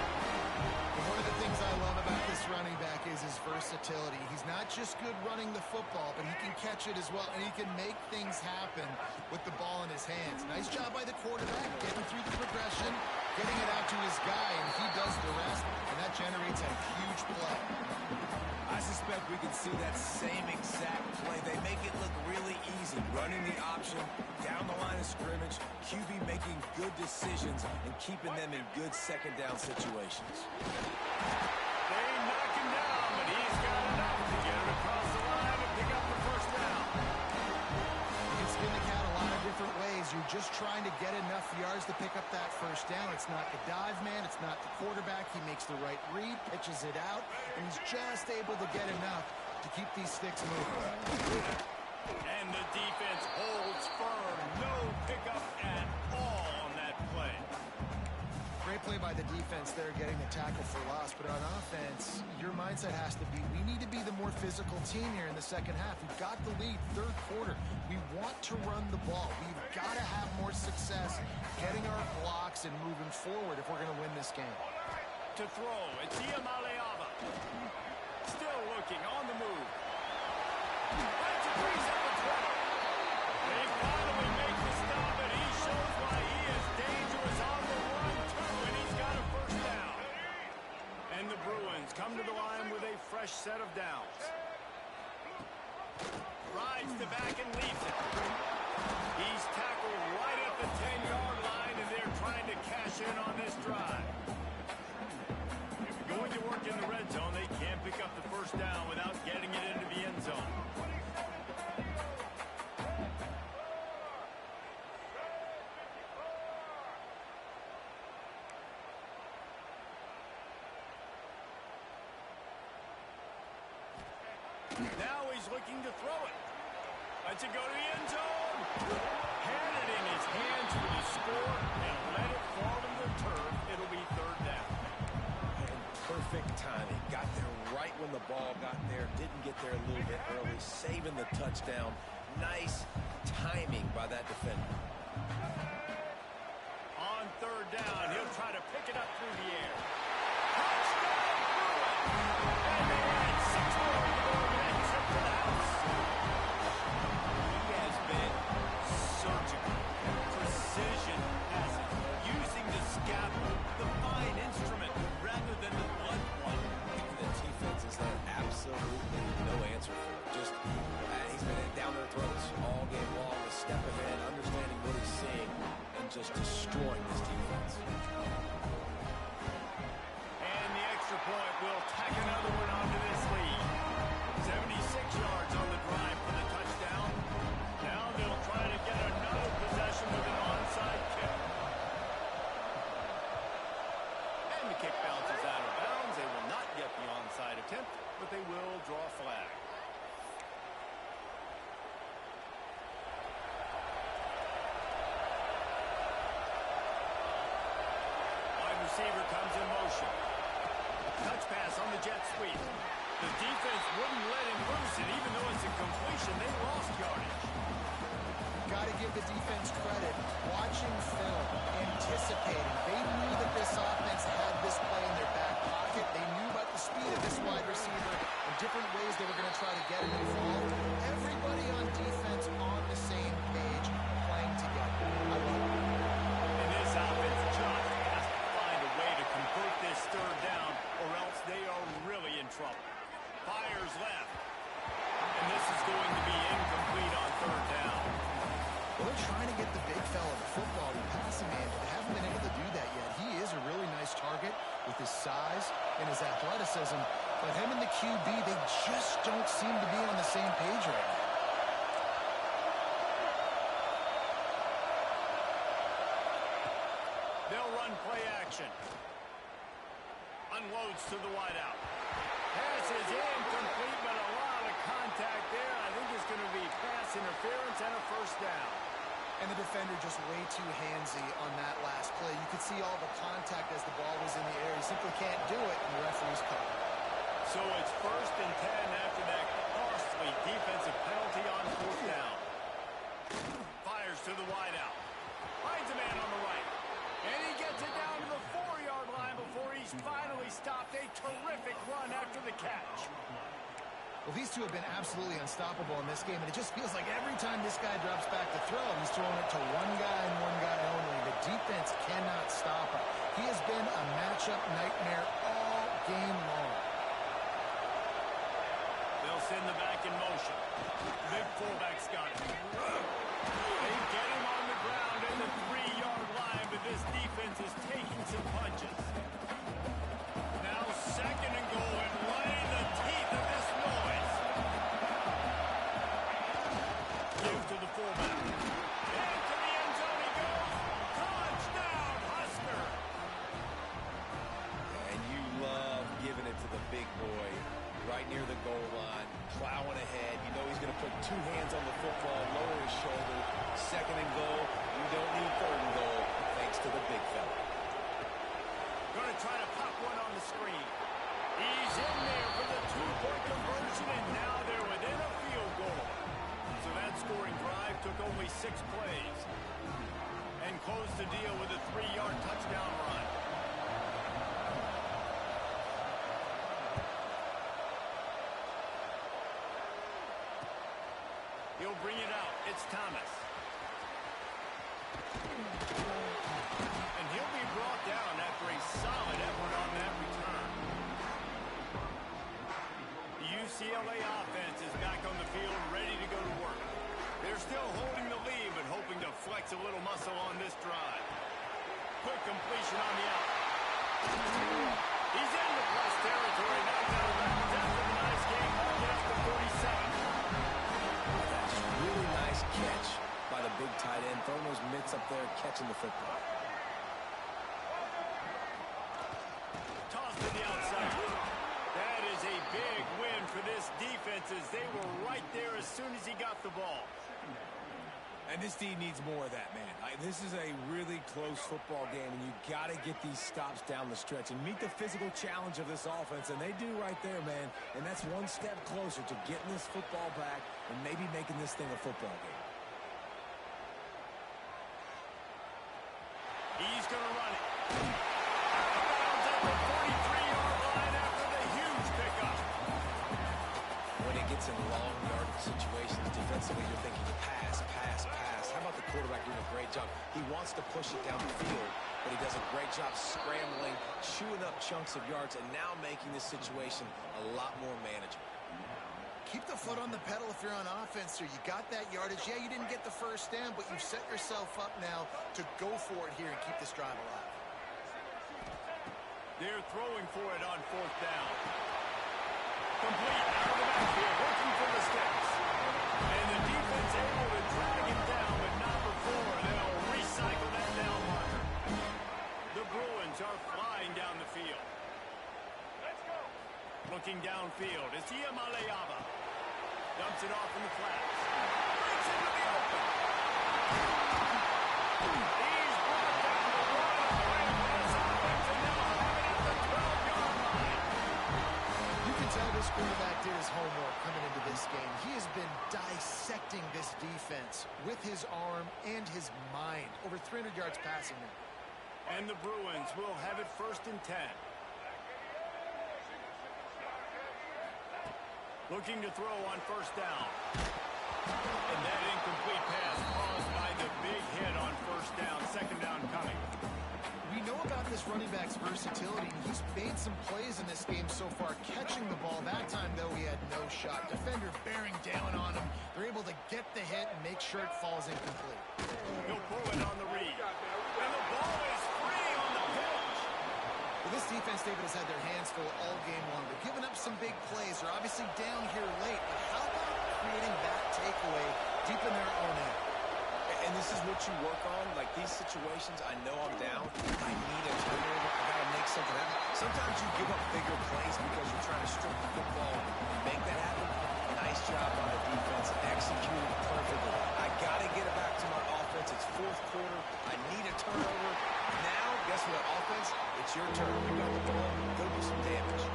And one of the things I love about this running back is his versatility. He's not just good running the football, but he can catch it as well, and he can make things happen with the ball in his hands. Nice job by the quarterback, getting through the progression, getting it out to his guy, and he does the rest, and that generates a huge play. I suspect we can see that same exact play. They make it look really easy, running the option down the line of scrimmage, QB making good decisions and keeping them in good second down situations. They knock him down, but he's got enough to get it across the line and pick up the first down. You can spin the cat a lot of different ways. You're just trying to get enough yards to pick up that first down. It's not the dive man. It's not the quarterback. He makes the right read, pitches it out, and he's just able to get enough to keep these sticks moving. And the defense holds firm. No pickup at all on that play. Great play by the defense there, getting the tackle for loss. But on offense, your mindset has to be, we need to be the more physical team here in the second half. We've got the lead, third quarter. We want to run the ball. We've got to have more success getting our blocks and moving forward if we're going to win this game. To throw, it's Iamaleava. Still looking, on the move. Right to Breeze at the 20. They finally make the stop, and he shows why he is dangerous on the run, too, and he's got a first down. And the Bruins come to the line with a fresh set of downs. Rides the back and leaves it. He's tackled right at the 10-yard line, and they're trying to cash in on this drive. Going to work in the red zone, they can't pick up the first down without getting it into the end zone. Now he's looking to throw it. Lets it go to the end zone. Had it in his hands for the score and let it fall to the turf. It'll be third down. And perfect timing. Got there right when the ball got there. Didn't get there a little bit early. Saving the touchdown. Nice timing by that defender. On third down, he'll try to pick it up through the air. Touchdown, Bruins! And they add 6 more to the board, and that's it for the jet sweep. The defense wouldn't let him loose, and even though it's a completion, they lost yardage. Got to give the defense credit. Watching film, anticipating. They knew that this offense had this play in their back pocket. They knew about the speed of this wide receiver and different ways they were going to try to get him involved. Everybody on defense on the same page, playing together. I love it. And this offense just has to find a way to convert this third down, or else they are really in trouble. Fires left. And this is going to be incomplete on third down. Well, they're trying to get the big fella the football, the passing man, but they haven't been able to do that yet. He is a really nice target with his size and his athleticism, but him and the QB, they just don't seem to be on the same page right now. They'll run play action. Unloads to the wideout. Pass is incomplete, but a lot of contact there. I think it's going to be pass interference and a first down. And the defender just way too handsy on that last play. You could see all the contact as the ball was in the air. He simply can't do it, and the referee's called. So it's 1st and 10 after that costly defensive penalty on fourth down. Fires to the wideout. Finds a man on the right. And he gets it down to the 4-yard line before he's finally stopped. A terrific run after the catch. Well, these two have been absolutely unstoppable in this game, and it just feels like every time this guy drops back to throw, he's throwing it to one guy and one guy only. The defense cannot stop him. He has been a matchup nightmare all game long. They'll send the back in motion. Big fullback's got it. They get him on the ground at the 3-yard line, but this defense is taking some punches. Now 2nd and goal, and right in the teeth of this noise. Gives to the fullback. Into the end zone he goes. Touchdown, Husker. And you love giving it to the big boy right near the goal line, plowing ahead. You know he's going to put 2 hands on the football, lower his shoulder. 2nd and goal. You don't need 3rd and goal, thanks to the big fella. Going to try to pop one on the screen. He's in there for the 2-point conversion, and now they're within a field goal. So that scoring drive took only 6 plays and closed the deal with a 3-yard touchdown run. He'll bring it out. It's Thomas. And he'll be brought down after a solid effort on that return. The UCLA offense is back on the field, ready to go to work. They're still holding the lead, but hoping to flex a little muscle on this drive. Quick completion on the out. He's into plus territory. Knocked out of bounds after the nice game. Ball gets to 47. That's a really nice catch by the big tight end. Throwing those mitts up there, catching the football. Toss to the outside. That is a big win for this defense as they were right there as soon as he got the ball. And this team needs more of that, man. This is a really close football game, and you got to get these stops down the stretch and meet the physical challenge of this offense, and they do right there, man. And that's one step closer to getting this football back and maybe making this thing a football game. He's going to run it. Bounds at the 43-yard line after the huge pickup. When it gets in long yardage situations, defensively, you're thinking pass, pass, pass. How about the quarterback doing a great job? He wants to push it down the field, but he does a great job scrambling, chewing up chunks of yards, and now making this situation a lot more manageable. Keep the foot on the pedal if you're on offense here. You got that yardage. Yeah, you didn't get the first down, but you've set yourself up now to go for it here and keep this drive alive. They're throwing for it on 4th down. Complete out of the backfield, looking for the sticks. And the defense able to drag him down, but not before. They'll recycle that down marker. The Bruins are flying down the field. Let's go. Looking downfield, it's Maleava. Dumps it off in the flats. Breaks into the open. He's brought down the run by this offense, and now have it at the 12-yard line. quarterback did his homework coming into this game. He has been dissecting this defense with his arm and his mind. Over 300 yards passing him. And the Bruins will have it 1st and 10. Looking to throw on 1st down. And that incomplete pass caused by the big hit on 1st down. 2nd down coming. We know about this running back's versatility. He's made some plays in this game so far, catching the ball. That time, though, he had no shot. Defender bearing down on him. They're able to get the hit and make sure it falls incomplete. He'll pull it on the read. And the ball is free on the pitch. Well, this defense, David, has had their hands full all game long. They're giving up some big plays. They're obviously down here late. But how about creating that takeaway deep in their own end? And this is what you work on. Like these situations, I know I'm down. I need a turnover. I got to make something happen. Sometimes you give up bigger plays because you're trying to strip the football and make that happen. Nice job by the defense. Executed perfectly. I got to get it back to my offense. It's 4th quarter. I need a turnover. Now, guess what, offense? It's your turn. You got the ball. Go do some damage.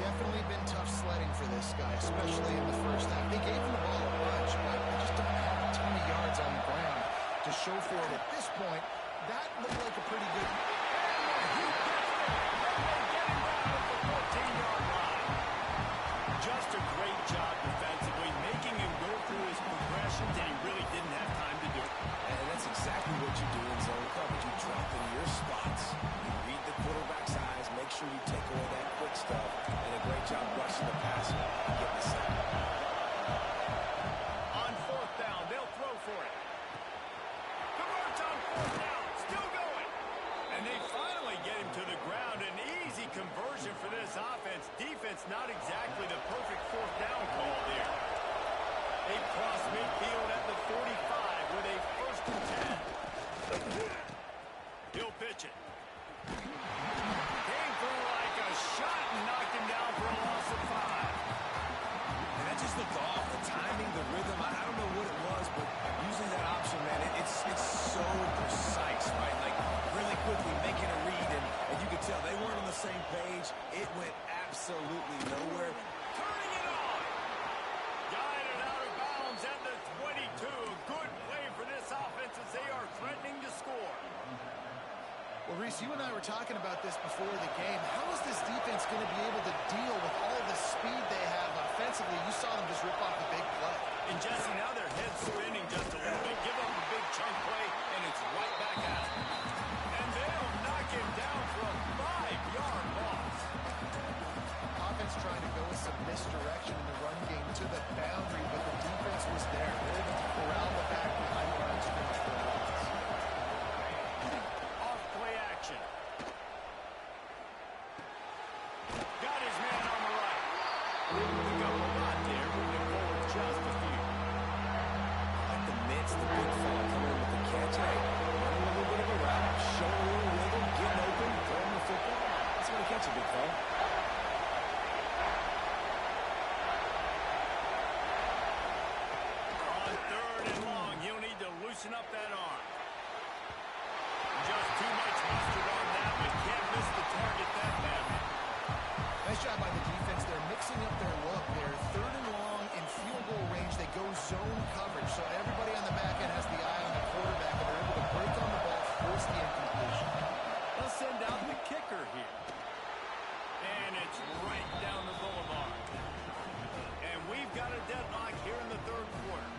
Definitely been tough sledding for this guy, especially in the 1st half. They gave him the ball a bunch, but they just don't have a ton of yards on the ground to show for it. At this point, that looked like a pretty good... Just a great job defensively, making him go through his progressions, and he really didn't have time to do it. And that's exactly what you do in zone coverage. You drop in your spots, you read the quarterback's eyes, make sure you take away that quick stuff, and a great job rushing the passer and getting the sack. On 4th down, they'll throw for it. Converts on 4th down, still going. And they finally get him to the ground. An easy conversion for this offense. Defense not exactly the perfect 4th down call there. They cross midfield at the 45 with a 1st and 10. He'll pitch it. Came through like a shot and knocked him down for a loss of 5. And that just looked off. The timing, the rhythm, I don't know what it was, but using that option, man, it's so precise, right? Like, really quickly making a read, and you could tell they weren't on the same page. It went absolutely nowhere. Turning it on. Guided out of bounds at the 22. Good play for this offense as they are threatening to score. Well, Reese, you and I were talking about this before the game. How is this defense going to be able to deal with all the speed they have offensively? You saw them just rip off a big play. And Jesse, now their head's spinning just a little bit. Give up a big chunk play, and it's right back out. And they'll knock him down for a 5-yard loss. Offense trying to go with some misdirection in the run game to the boundary, but the defense was there. They're able to corral the back behind the line of scrimmage for a loss. Off play action. Got his man on the right. Pick up a lot there, moving forward just a few. Like the mitts, the big fella coming in with the catch. Hey, running a little bit of a route, showing a little wiggle, getting open, throwing the football. That's going to catch a big fella. On 3rd and long, he'll need to loosen up that arm. Just too much mustard on that one. Can't miss the target that badly. Nice job by the defense. They're mixing up their look. They're 3rd and long in field goal range. They go zone coverage, so everybody on the back end has the eye on the quarterback, and they're able to break on the ball, force the incompletion. They'll send out the kicker here. And it's right down the boulevard. And we've got a deadlock here in the 3rd quarter.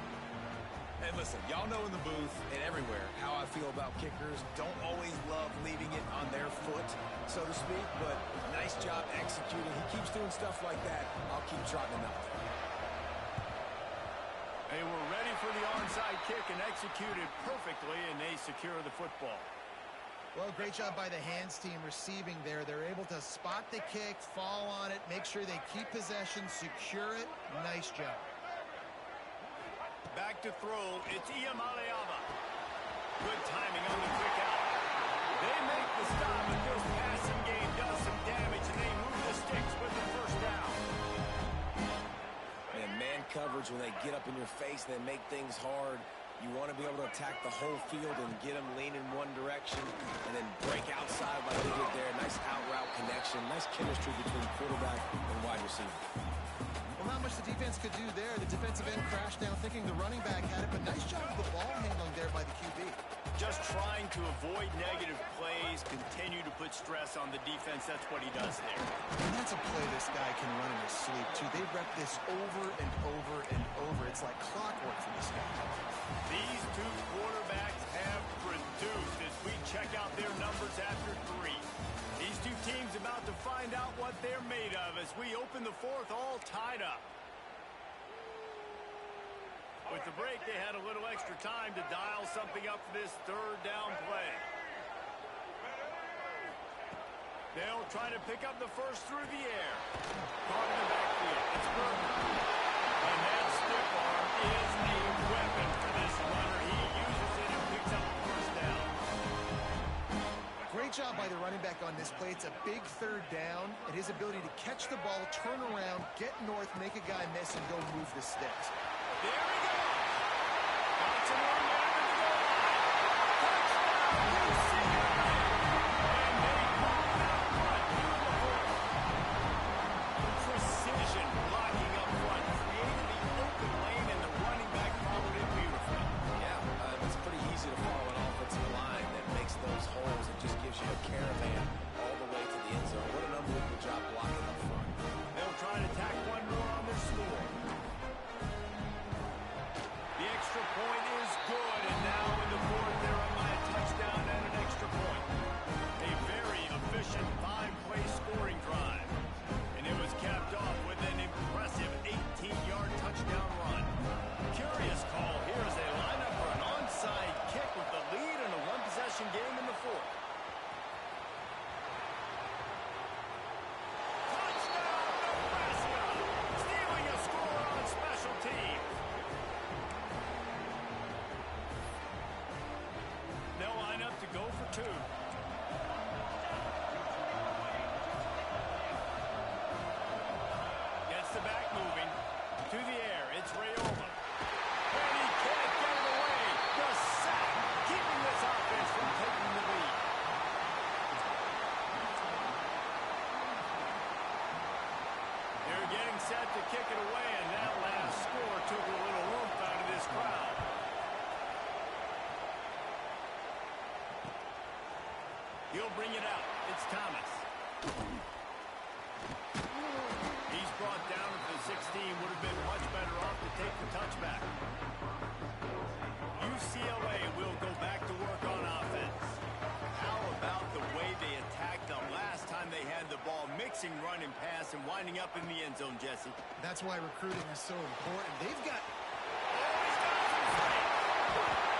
And listen, y'all know in the booth and everywhere how I feel about kickers. Don't always love leaving it on their foot, so to speak, but nice job executing. He keeps doing stuff like that. I'll keep trotting him out there. They were ready for the onside kick and executed perfectly, and they secure the football. Well, great job by the hands team receiving there. They're able to spot the kick, fall on it, make sure they keep possession, secure it. Nice job. Back to throw, it's Iamaleava. Good timing on the quick out. They make the stop, and this passing game does some damage, and they move the sticks with the 1st down. And man coverage, when they get up in your face, they make things hard. You want to be able to attack the whole field and get them leaning one direction and then break outside like they did there. Nice out route connection. Nice chemistry between quarterback and wide receiver. not much the defense could do there. The defensive end crashed down thinking the running back had it, but nice job of the ball handling there by the QB. Just trying to avoid negative plays, continue to put stress on the defense. That's what he does there. And that's a play this guy can run in his sleep, too. They rep this over and over and over. It's like clockwork for this guy. These two quarterbacks have produced as we check out their numbers after 3. These two teams about to find out what they're made of as we open the fourth all tied up. With the break, they had a little extra time to dial something up for this third down play. They'll try to pick up the first through the air. Caught in the backfield. It's Burton. And that stiff arm is a weapon for this runner. He uses it and picks up the first down. Great job by the running back on this play. It's a big third down, and his ability to catch the ball, turn around, get north, make a guy miss, and go move the sticks. There he goes. Johnson one man to the goal line. Touchdown, UCLA. And they call it out front. Beautiful. Precision blocking up front. Created the open lane, and the running back followed it beautifully. Yeah, it's pretty easy to follow an offensive line that makes those holes and just gives you a caravan all the way to the end zone. What an unbelievable job blocking up front. They'll try to tack one more on their score. The extra point is good, and now in the fourth, they're up by a touchdown and an extra point. A very efficient 5-play scoring drive. And it was capped off with an impressive 18-yard touchdown run. Curious call here as they line up for an onside kick with the lead in a one-possession game in the fourth. Touchdown, Nebraska! Stealing a score on special teams. They'll line up to go for 2. Gets the back moving. To the air, it's Rayola. And he can't get it away. The sack, keeping this offense from taking the lead. They're getting set to kick it away, and that last score took a little oomph out of this crowd. He'll bring it out. It's Thomas. He's brought down at the 16. Would have been much better off to take the touchback. UCLA will go back to work on offense. How about the way they attacked the last time they had the ball, mixing run and pass and winding up in the end zone, Jesse? That's why recruiting is so important. They've got... He's got some fight.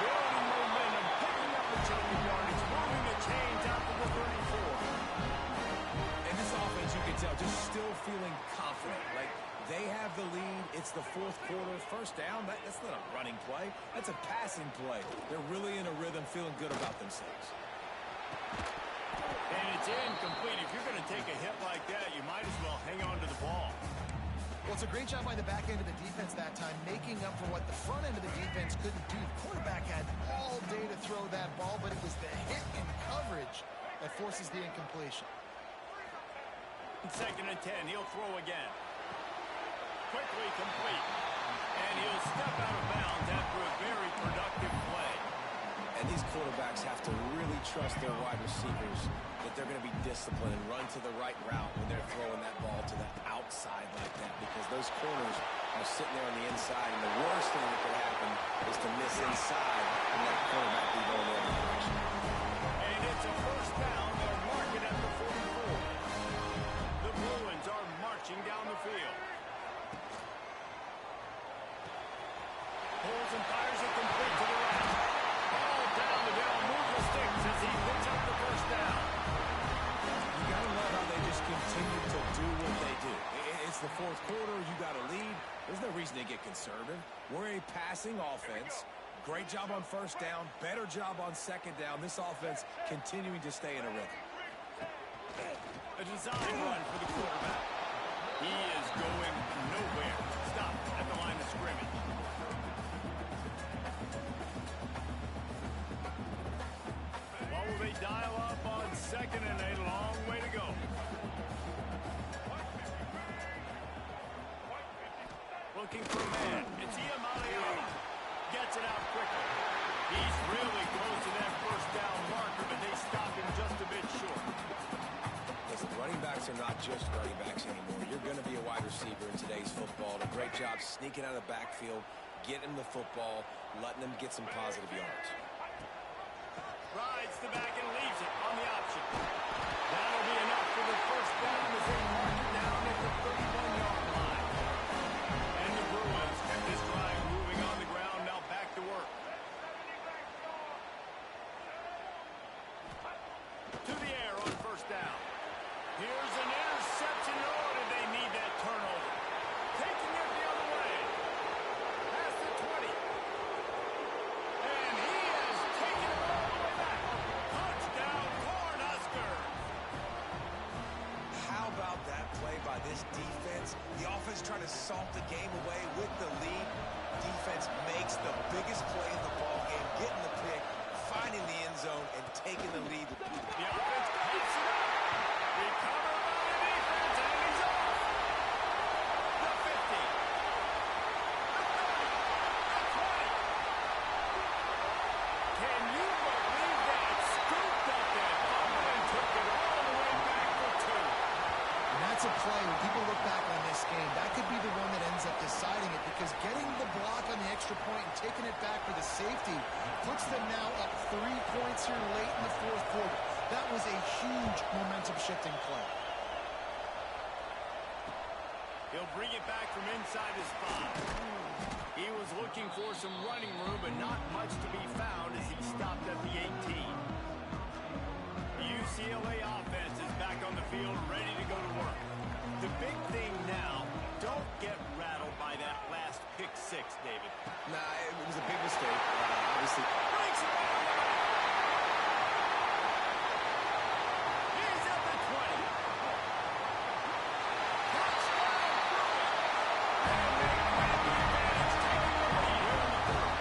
Building momentum, picking up the chain yardage, moving the chains out to the 34. And this offense, you can tell, just still feeling confident. Like, they have the lead. It's the fourth quarter. First down, that's not a running play. That's a passing play. They're really in a rhythm, feeling good about themselves. And it's incomplete. If you're going to take a hit like that, you might as well hang on to the ball. Well, it's a great job by the back end of the defense that time, making up for what the front end of the defense couldn't do. The quarterback had all day to throw that ball, but it was the hit in coverage that forces the incompletion. 2nd and 10, he'll throw again. Quickly complete. And he'll step out of bounds after a very productive play. And these quarterbacks have to really trust their wide receivers that they're going to be disciplined and run to the right route when they're throwing that ball to the outside like that, because those corners are sitting there on the inside, and the worst thing that could happen is to miss inside and let the quarterback be going the other direction. And it's a first down. They'll mark it at the 44. The Bruins are marching down the field. Pulls and fires it complete to the right. Ball down the middle, move the sticks as he picks up the first down. You got to love how they just continue to do what they do. It's the fourth quarter. You got a lead. There's no reason to get conservative. We're a passing offense. Great job on first down. Better job on second down. This offense continuing to stay in a rhythm. A design run for the quarterback. He is going nowhere. Stop at the line of scrimmage. What will they dial up on 2nd and a long way to go? looking for a man. It's Iamaleava. Gets it out quickly. He's really close to that first down marker, but they stop him just a bit short. Listen, running backs are not just running backs anymore. You're going to be a wide receiver in today's football. A great job sneaking out of the backfield, getting them the football, letting them get some positive yards. Rides the back and leaves it on the option. That'll be enough for the first down as they mark it down at the 31-yard line. And the Bruins have this drive moving on the ground, now back to work. To the air on first down. Here's an interception. Oh, did they need that turnover? Taking it the other way. Past the 20. And he has taken it all the way back. Touchdown, Cornhuskers. How about that play by this defense? The offense trying to salt the game away with the lead. Defense makes the biggest play in the ball game, getting the pick, finding the end zone, and taking the lead. The offense picks it up. Recovered by the defense, and he's off. The 50. The 30. The 20. Can you believe that? Scooped up that ball and took it all the way back for two. And that's a play when people look back on this game. That could be the one that ends up deciding it, because getting the block on the extra point and taking it back for the safety puts them now up 3 points here late in the fourth quarter. That was a huge momentum-shifting play. He'll bring it back from inside his 5. He was looking for some running room, but not much to be found as he stopped at the 18. The UCLA offense is back on the field, ready to go to work. The big thing now, don't get rattled by that last pick 6, David. Nah, it was a big mistake. Obviously. Breaks it right away. He's at the 20. Touchdown, Bruins. And they win the advantage, taking the lead here in the third.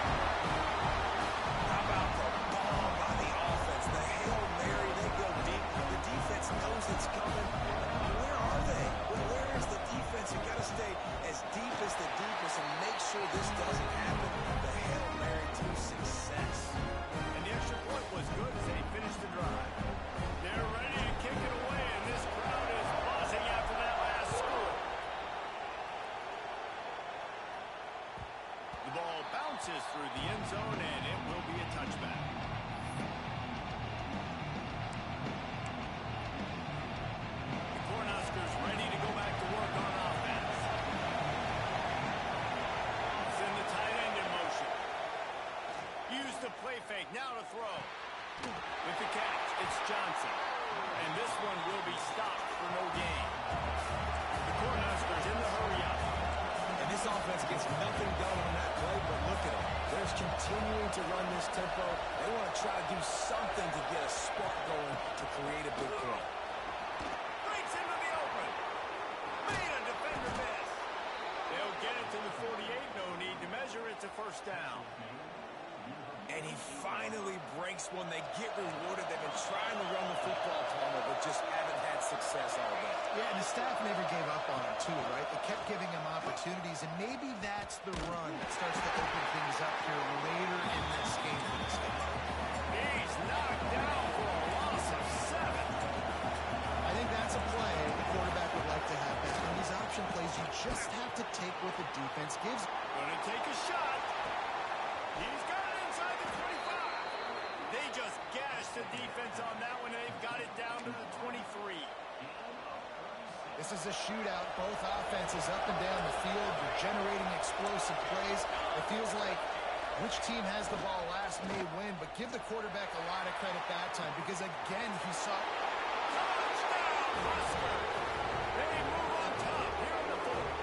How about the ball by the offense? The Hail Mary, they go deep. The defense knows it's coming. Where are they? Well, where is the defense? You got to stay as deep as the deepest and make sure this doesn't happen. The Hail Mary to success. And the extra point was good as they finished the drive. They're ready to kick it away, and this crowd is buzzing after that last score. The ball bounces through the end zone, and it will be a touchback. The Cornhuskers ready to go back to work on offense. Send the tight end in motion. Use the play fake, now to throw. With the catch, it's Johnson. And this one will be stopped for no gain. The Cornhuskers in the hurry up. And this offense gets nothing done on that play, but look at them. They're just continuing to run this tempo. They want to try to do something to get a spark going to create a big play. Breaks into the open. Made a defender miss. They'll get it to the 48. No need to measure. It's a first down. And he finally breaks one. They get rewarded. They've been trying to run the football, Palmer, but just haven't had success all day. Yeah, and the staff never gave up on him, too, right? They kept giving him opportunities, and maybe that's the run that starts to open things up here later in this game for this guy. He's knocked down for a loss of 7. I think that's a play the quarterback would like to have back. On these option plays, you just have to take what the defense gives. Gonna take a shot. He's got it inside the 25. They just gashed the defense on that one, and they've got it down to the 23. This is a shootout. Both offenses up and down the field. They're generating explosive plays. It feels like which team has the ball last may win, but give the quarterback a lot of credit that time, because, again, he saw... Touchdown, Husker! They move on top here in the fourth.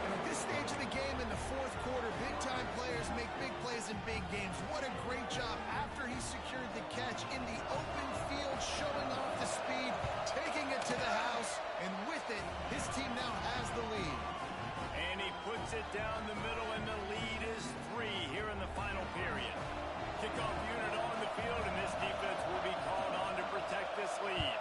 And at this stage of the game in the fourth quarter, big-time players make big plays in big games. What a great job after he secured the catch in the open field, showing off the speed, taking it to the house, and with it, his team now has the lead. And he puts it down the middle, and the lead is 3 here in the final period. Kickoff unit on the field, and this defense will be called on to protect this lead.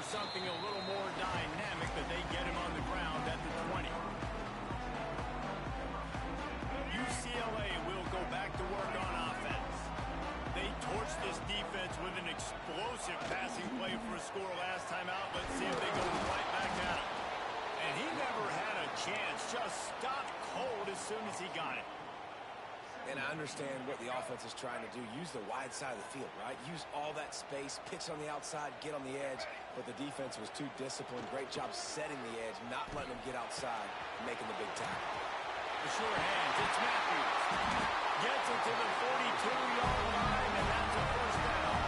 for something a little more dynamic, but they get him on the ground at the 20. UCLA will go back to work on offense. They torched this defense with an explosive passing play for a score last time out. Let's see if they go right back at him. And he never had a chance. Just stopped cold as soon as he got it. And I understand what the offense is trying to do. Use the wide side of the field, right? Use all that space, pitch on the outside, get on the edge. But the defense was too disciplined. Great job setting the edge, not letting them get outside, making the big tackle. The sure hands, it's Matthews. Gets it to the 42-yard line, and that's a first down.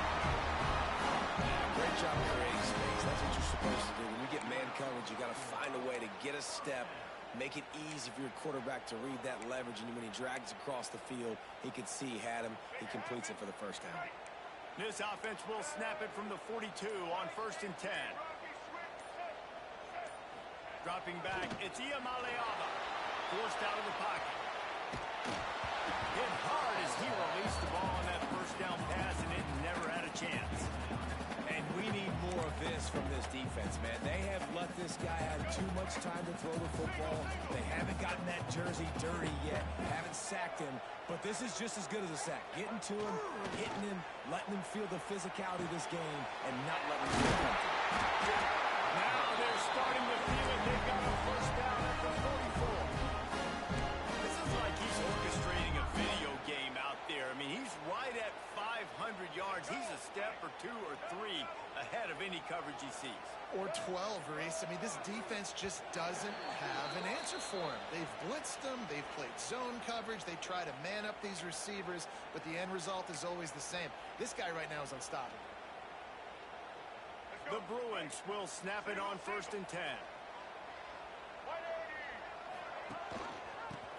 Great job creating space. That's what you're supposed to do. When you get man coverage, you got to find a way to get a step, make it easy for your quarterback to read that leverage, and when he drags across the field, he can see he had him. He completes it for the first down. This offense will snap it from the 42 on 1st and 10. Dropping back, it's Iamaleava. Forced out of the pocket. Hit hard as he released the ball on that first down pass, and it never had a chance. And we need more of this from this defense, man. They have let this guy have too much time to throw the football. They haven't gotten that jersey dirty yet, haven't sacked him, but this is just as good as a sack. Getting to him, hitting him, letting him feel the physicality of this game, and not letting him get comfortable. Now they're starting to feel it. They've got a first down at the 44. This is like he's orchestrating a video game out there. I mean, he's right at 500 yards. He's a step or 2 or 3 ahead of any coverage he sees. Or 12, Reese. I mean, this defense just doesn't have an answer for him. They've blitzed him. They've played zone coverage. They try to man up these receivers, but the end result is always the same. This guy right now is unstoppable. The Bruins will snap it on 1st and 10.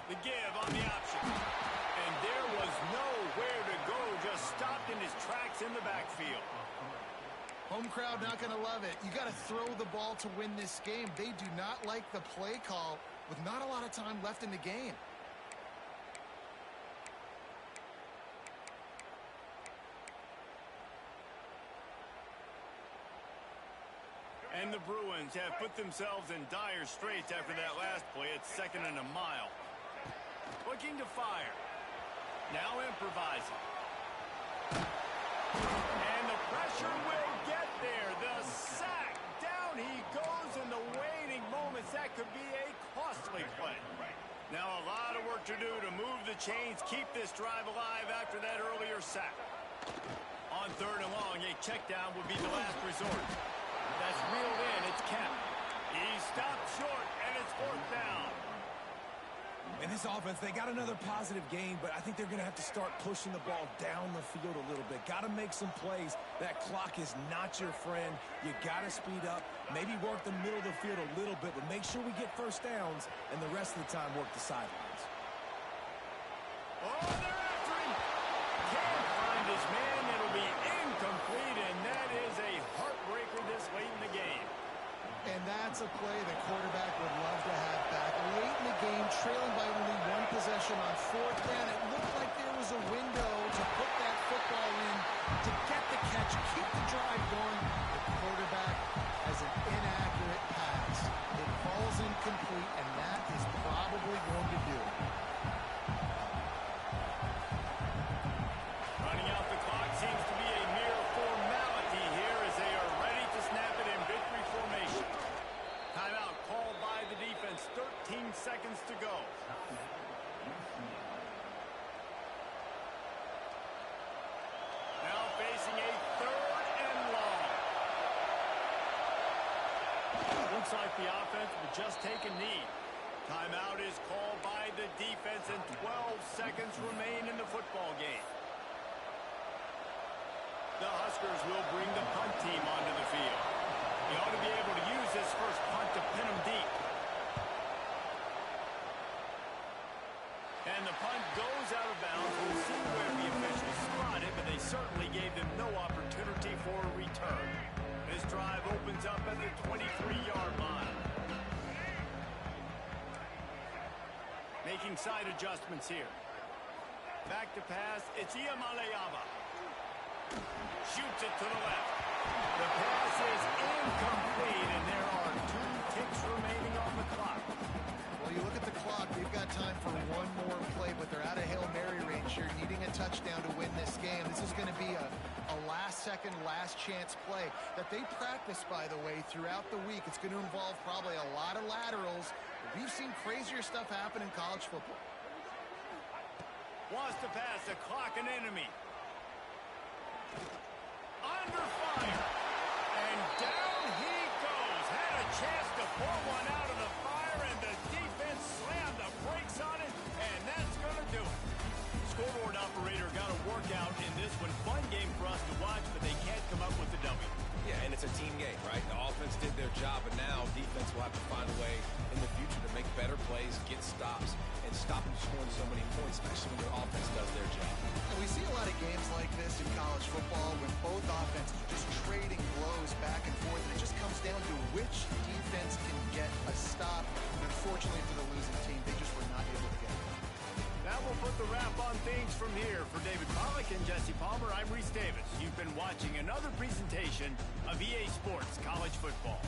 The give on the option. And there was nowhere to go. Just stopped in his tracks in the backfield. Home crowd not going to love it. You got to throw the ball to win this game. They do not like the play call with not a lot of time left in the game. And the Bruins have put themselves in dire straits after that last play. It's 2nd and a mile. Looking to fire. Now improvising. And the pressure will get there. The sack. Down he goes in the waiting moments. That could be a costly play. Now a lot of work to do to move the chains, keep this drive alive after that earlier sack. On 3rd and long, a check down would be the last resort. That's reeled in. It's kept. He stopped short, and it's 4th down. And this offense, they got another positive game, but I think they're going to have to start pushing the ball down the field a little bit. Got to make some plays. That clock is not your friend. You got to speed up, maybe work the middle of the field a little bit, but make sure we get first downs, and the rest of the time work the sidelines. Oh, they're after him. Can't find his man. It'll be incomplete, and that is a heartbreaker this late in the game. And that's a play the quarterback would love to have back. Late in the game, trailing by only 1 possession on 4th down. It looked like there was a window to put that football in, to get the catch, keep the drive going. The quarterback has an inaccurate pass. It falls incomplete, and that is probably going to do it. Running out the clock seems to be a mere formality here as they are ready to snap it in victory formation. Timeout called by the defense. 13 seconds to go. Now facing a 3rd and long. Looks like the offense will just take a knee. Timeout is called by the defense, and 12 seconds remain in the football game. The Huskers will bring the punt team onto the field. He ought to be able to use this first punt to pin them deep. And the punt goes out of bounds. We'll see where the officials spot it, but they certainly gave them no opportunity for a return. This drive opens up at the 23-yard line. Making side adjustments here. Back to pass. It's Iamaleava. Shoots it to the left. The pass is incomplete. going to be a last-second, last-chance play that they practice, by the way, throughout the week. It's going to involve probably a lot of laterals. We've seen crazier stuff happen in college football. Wants to pass the clock, an enemy. Under fire. And down he goes. Had a chance to pull one out of the fire, and the defense slammed the brakes on it, and that's going to do it. Scoreboard operator got a workout in this one. Fun game for us to watch, but they can't come up with the W. Yeah, and it's a team game, right? The offense did their job, but now defense will have to find a way in the future to make better plays, get stops, and stop them scoring so many points, especially when their offense does their job. And we see a lot of games like this in college football when both offenses are just trading blows back and forth, and it just comes down to which defense can get a stop. And unfortunately for the losing team, they just were not able to get it. That will put the wrap on things from here. For David Pollack and Jesse Palmer, I'm Reese Davis. You've been watching another presentation of EA Sports College Football.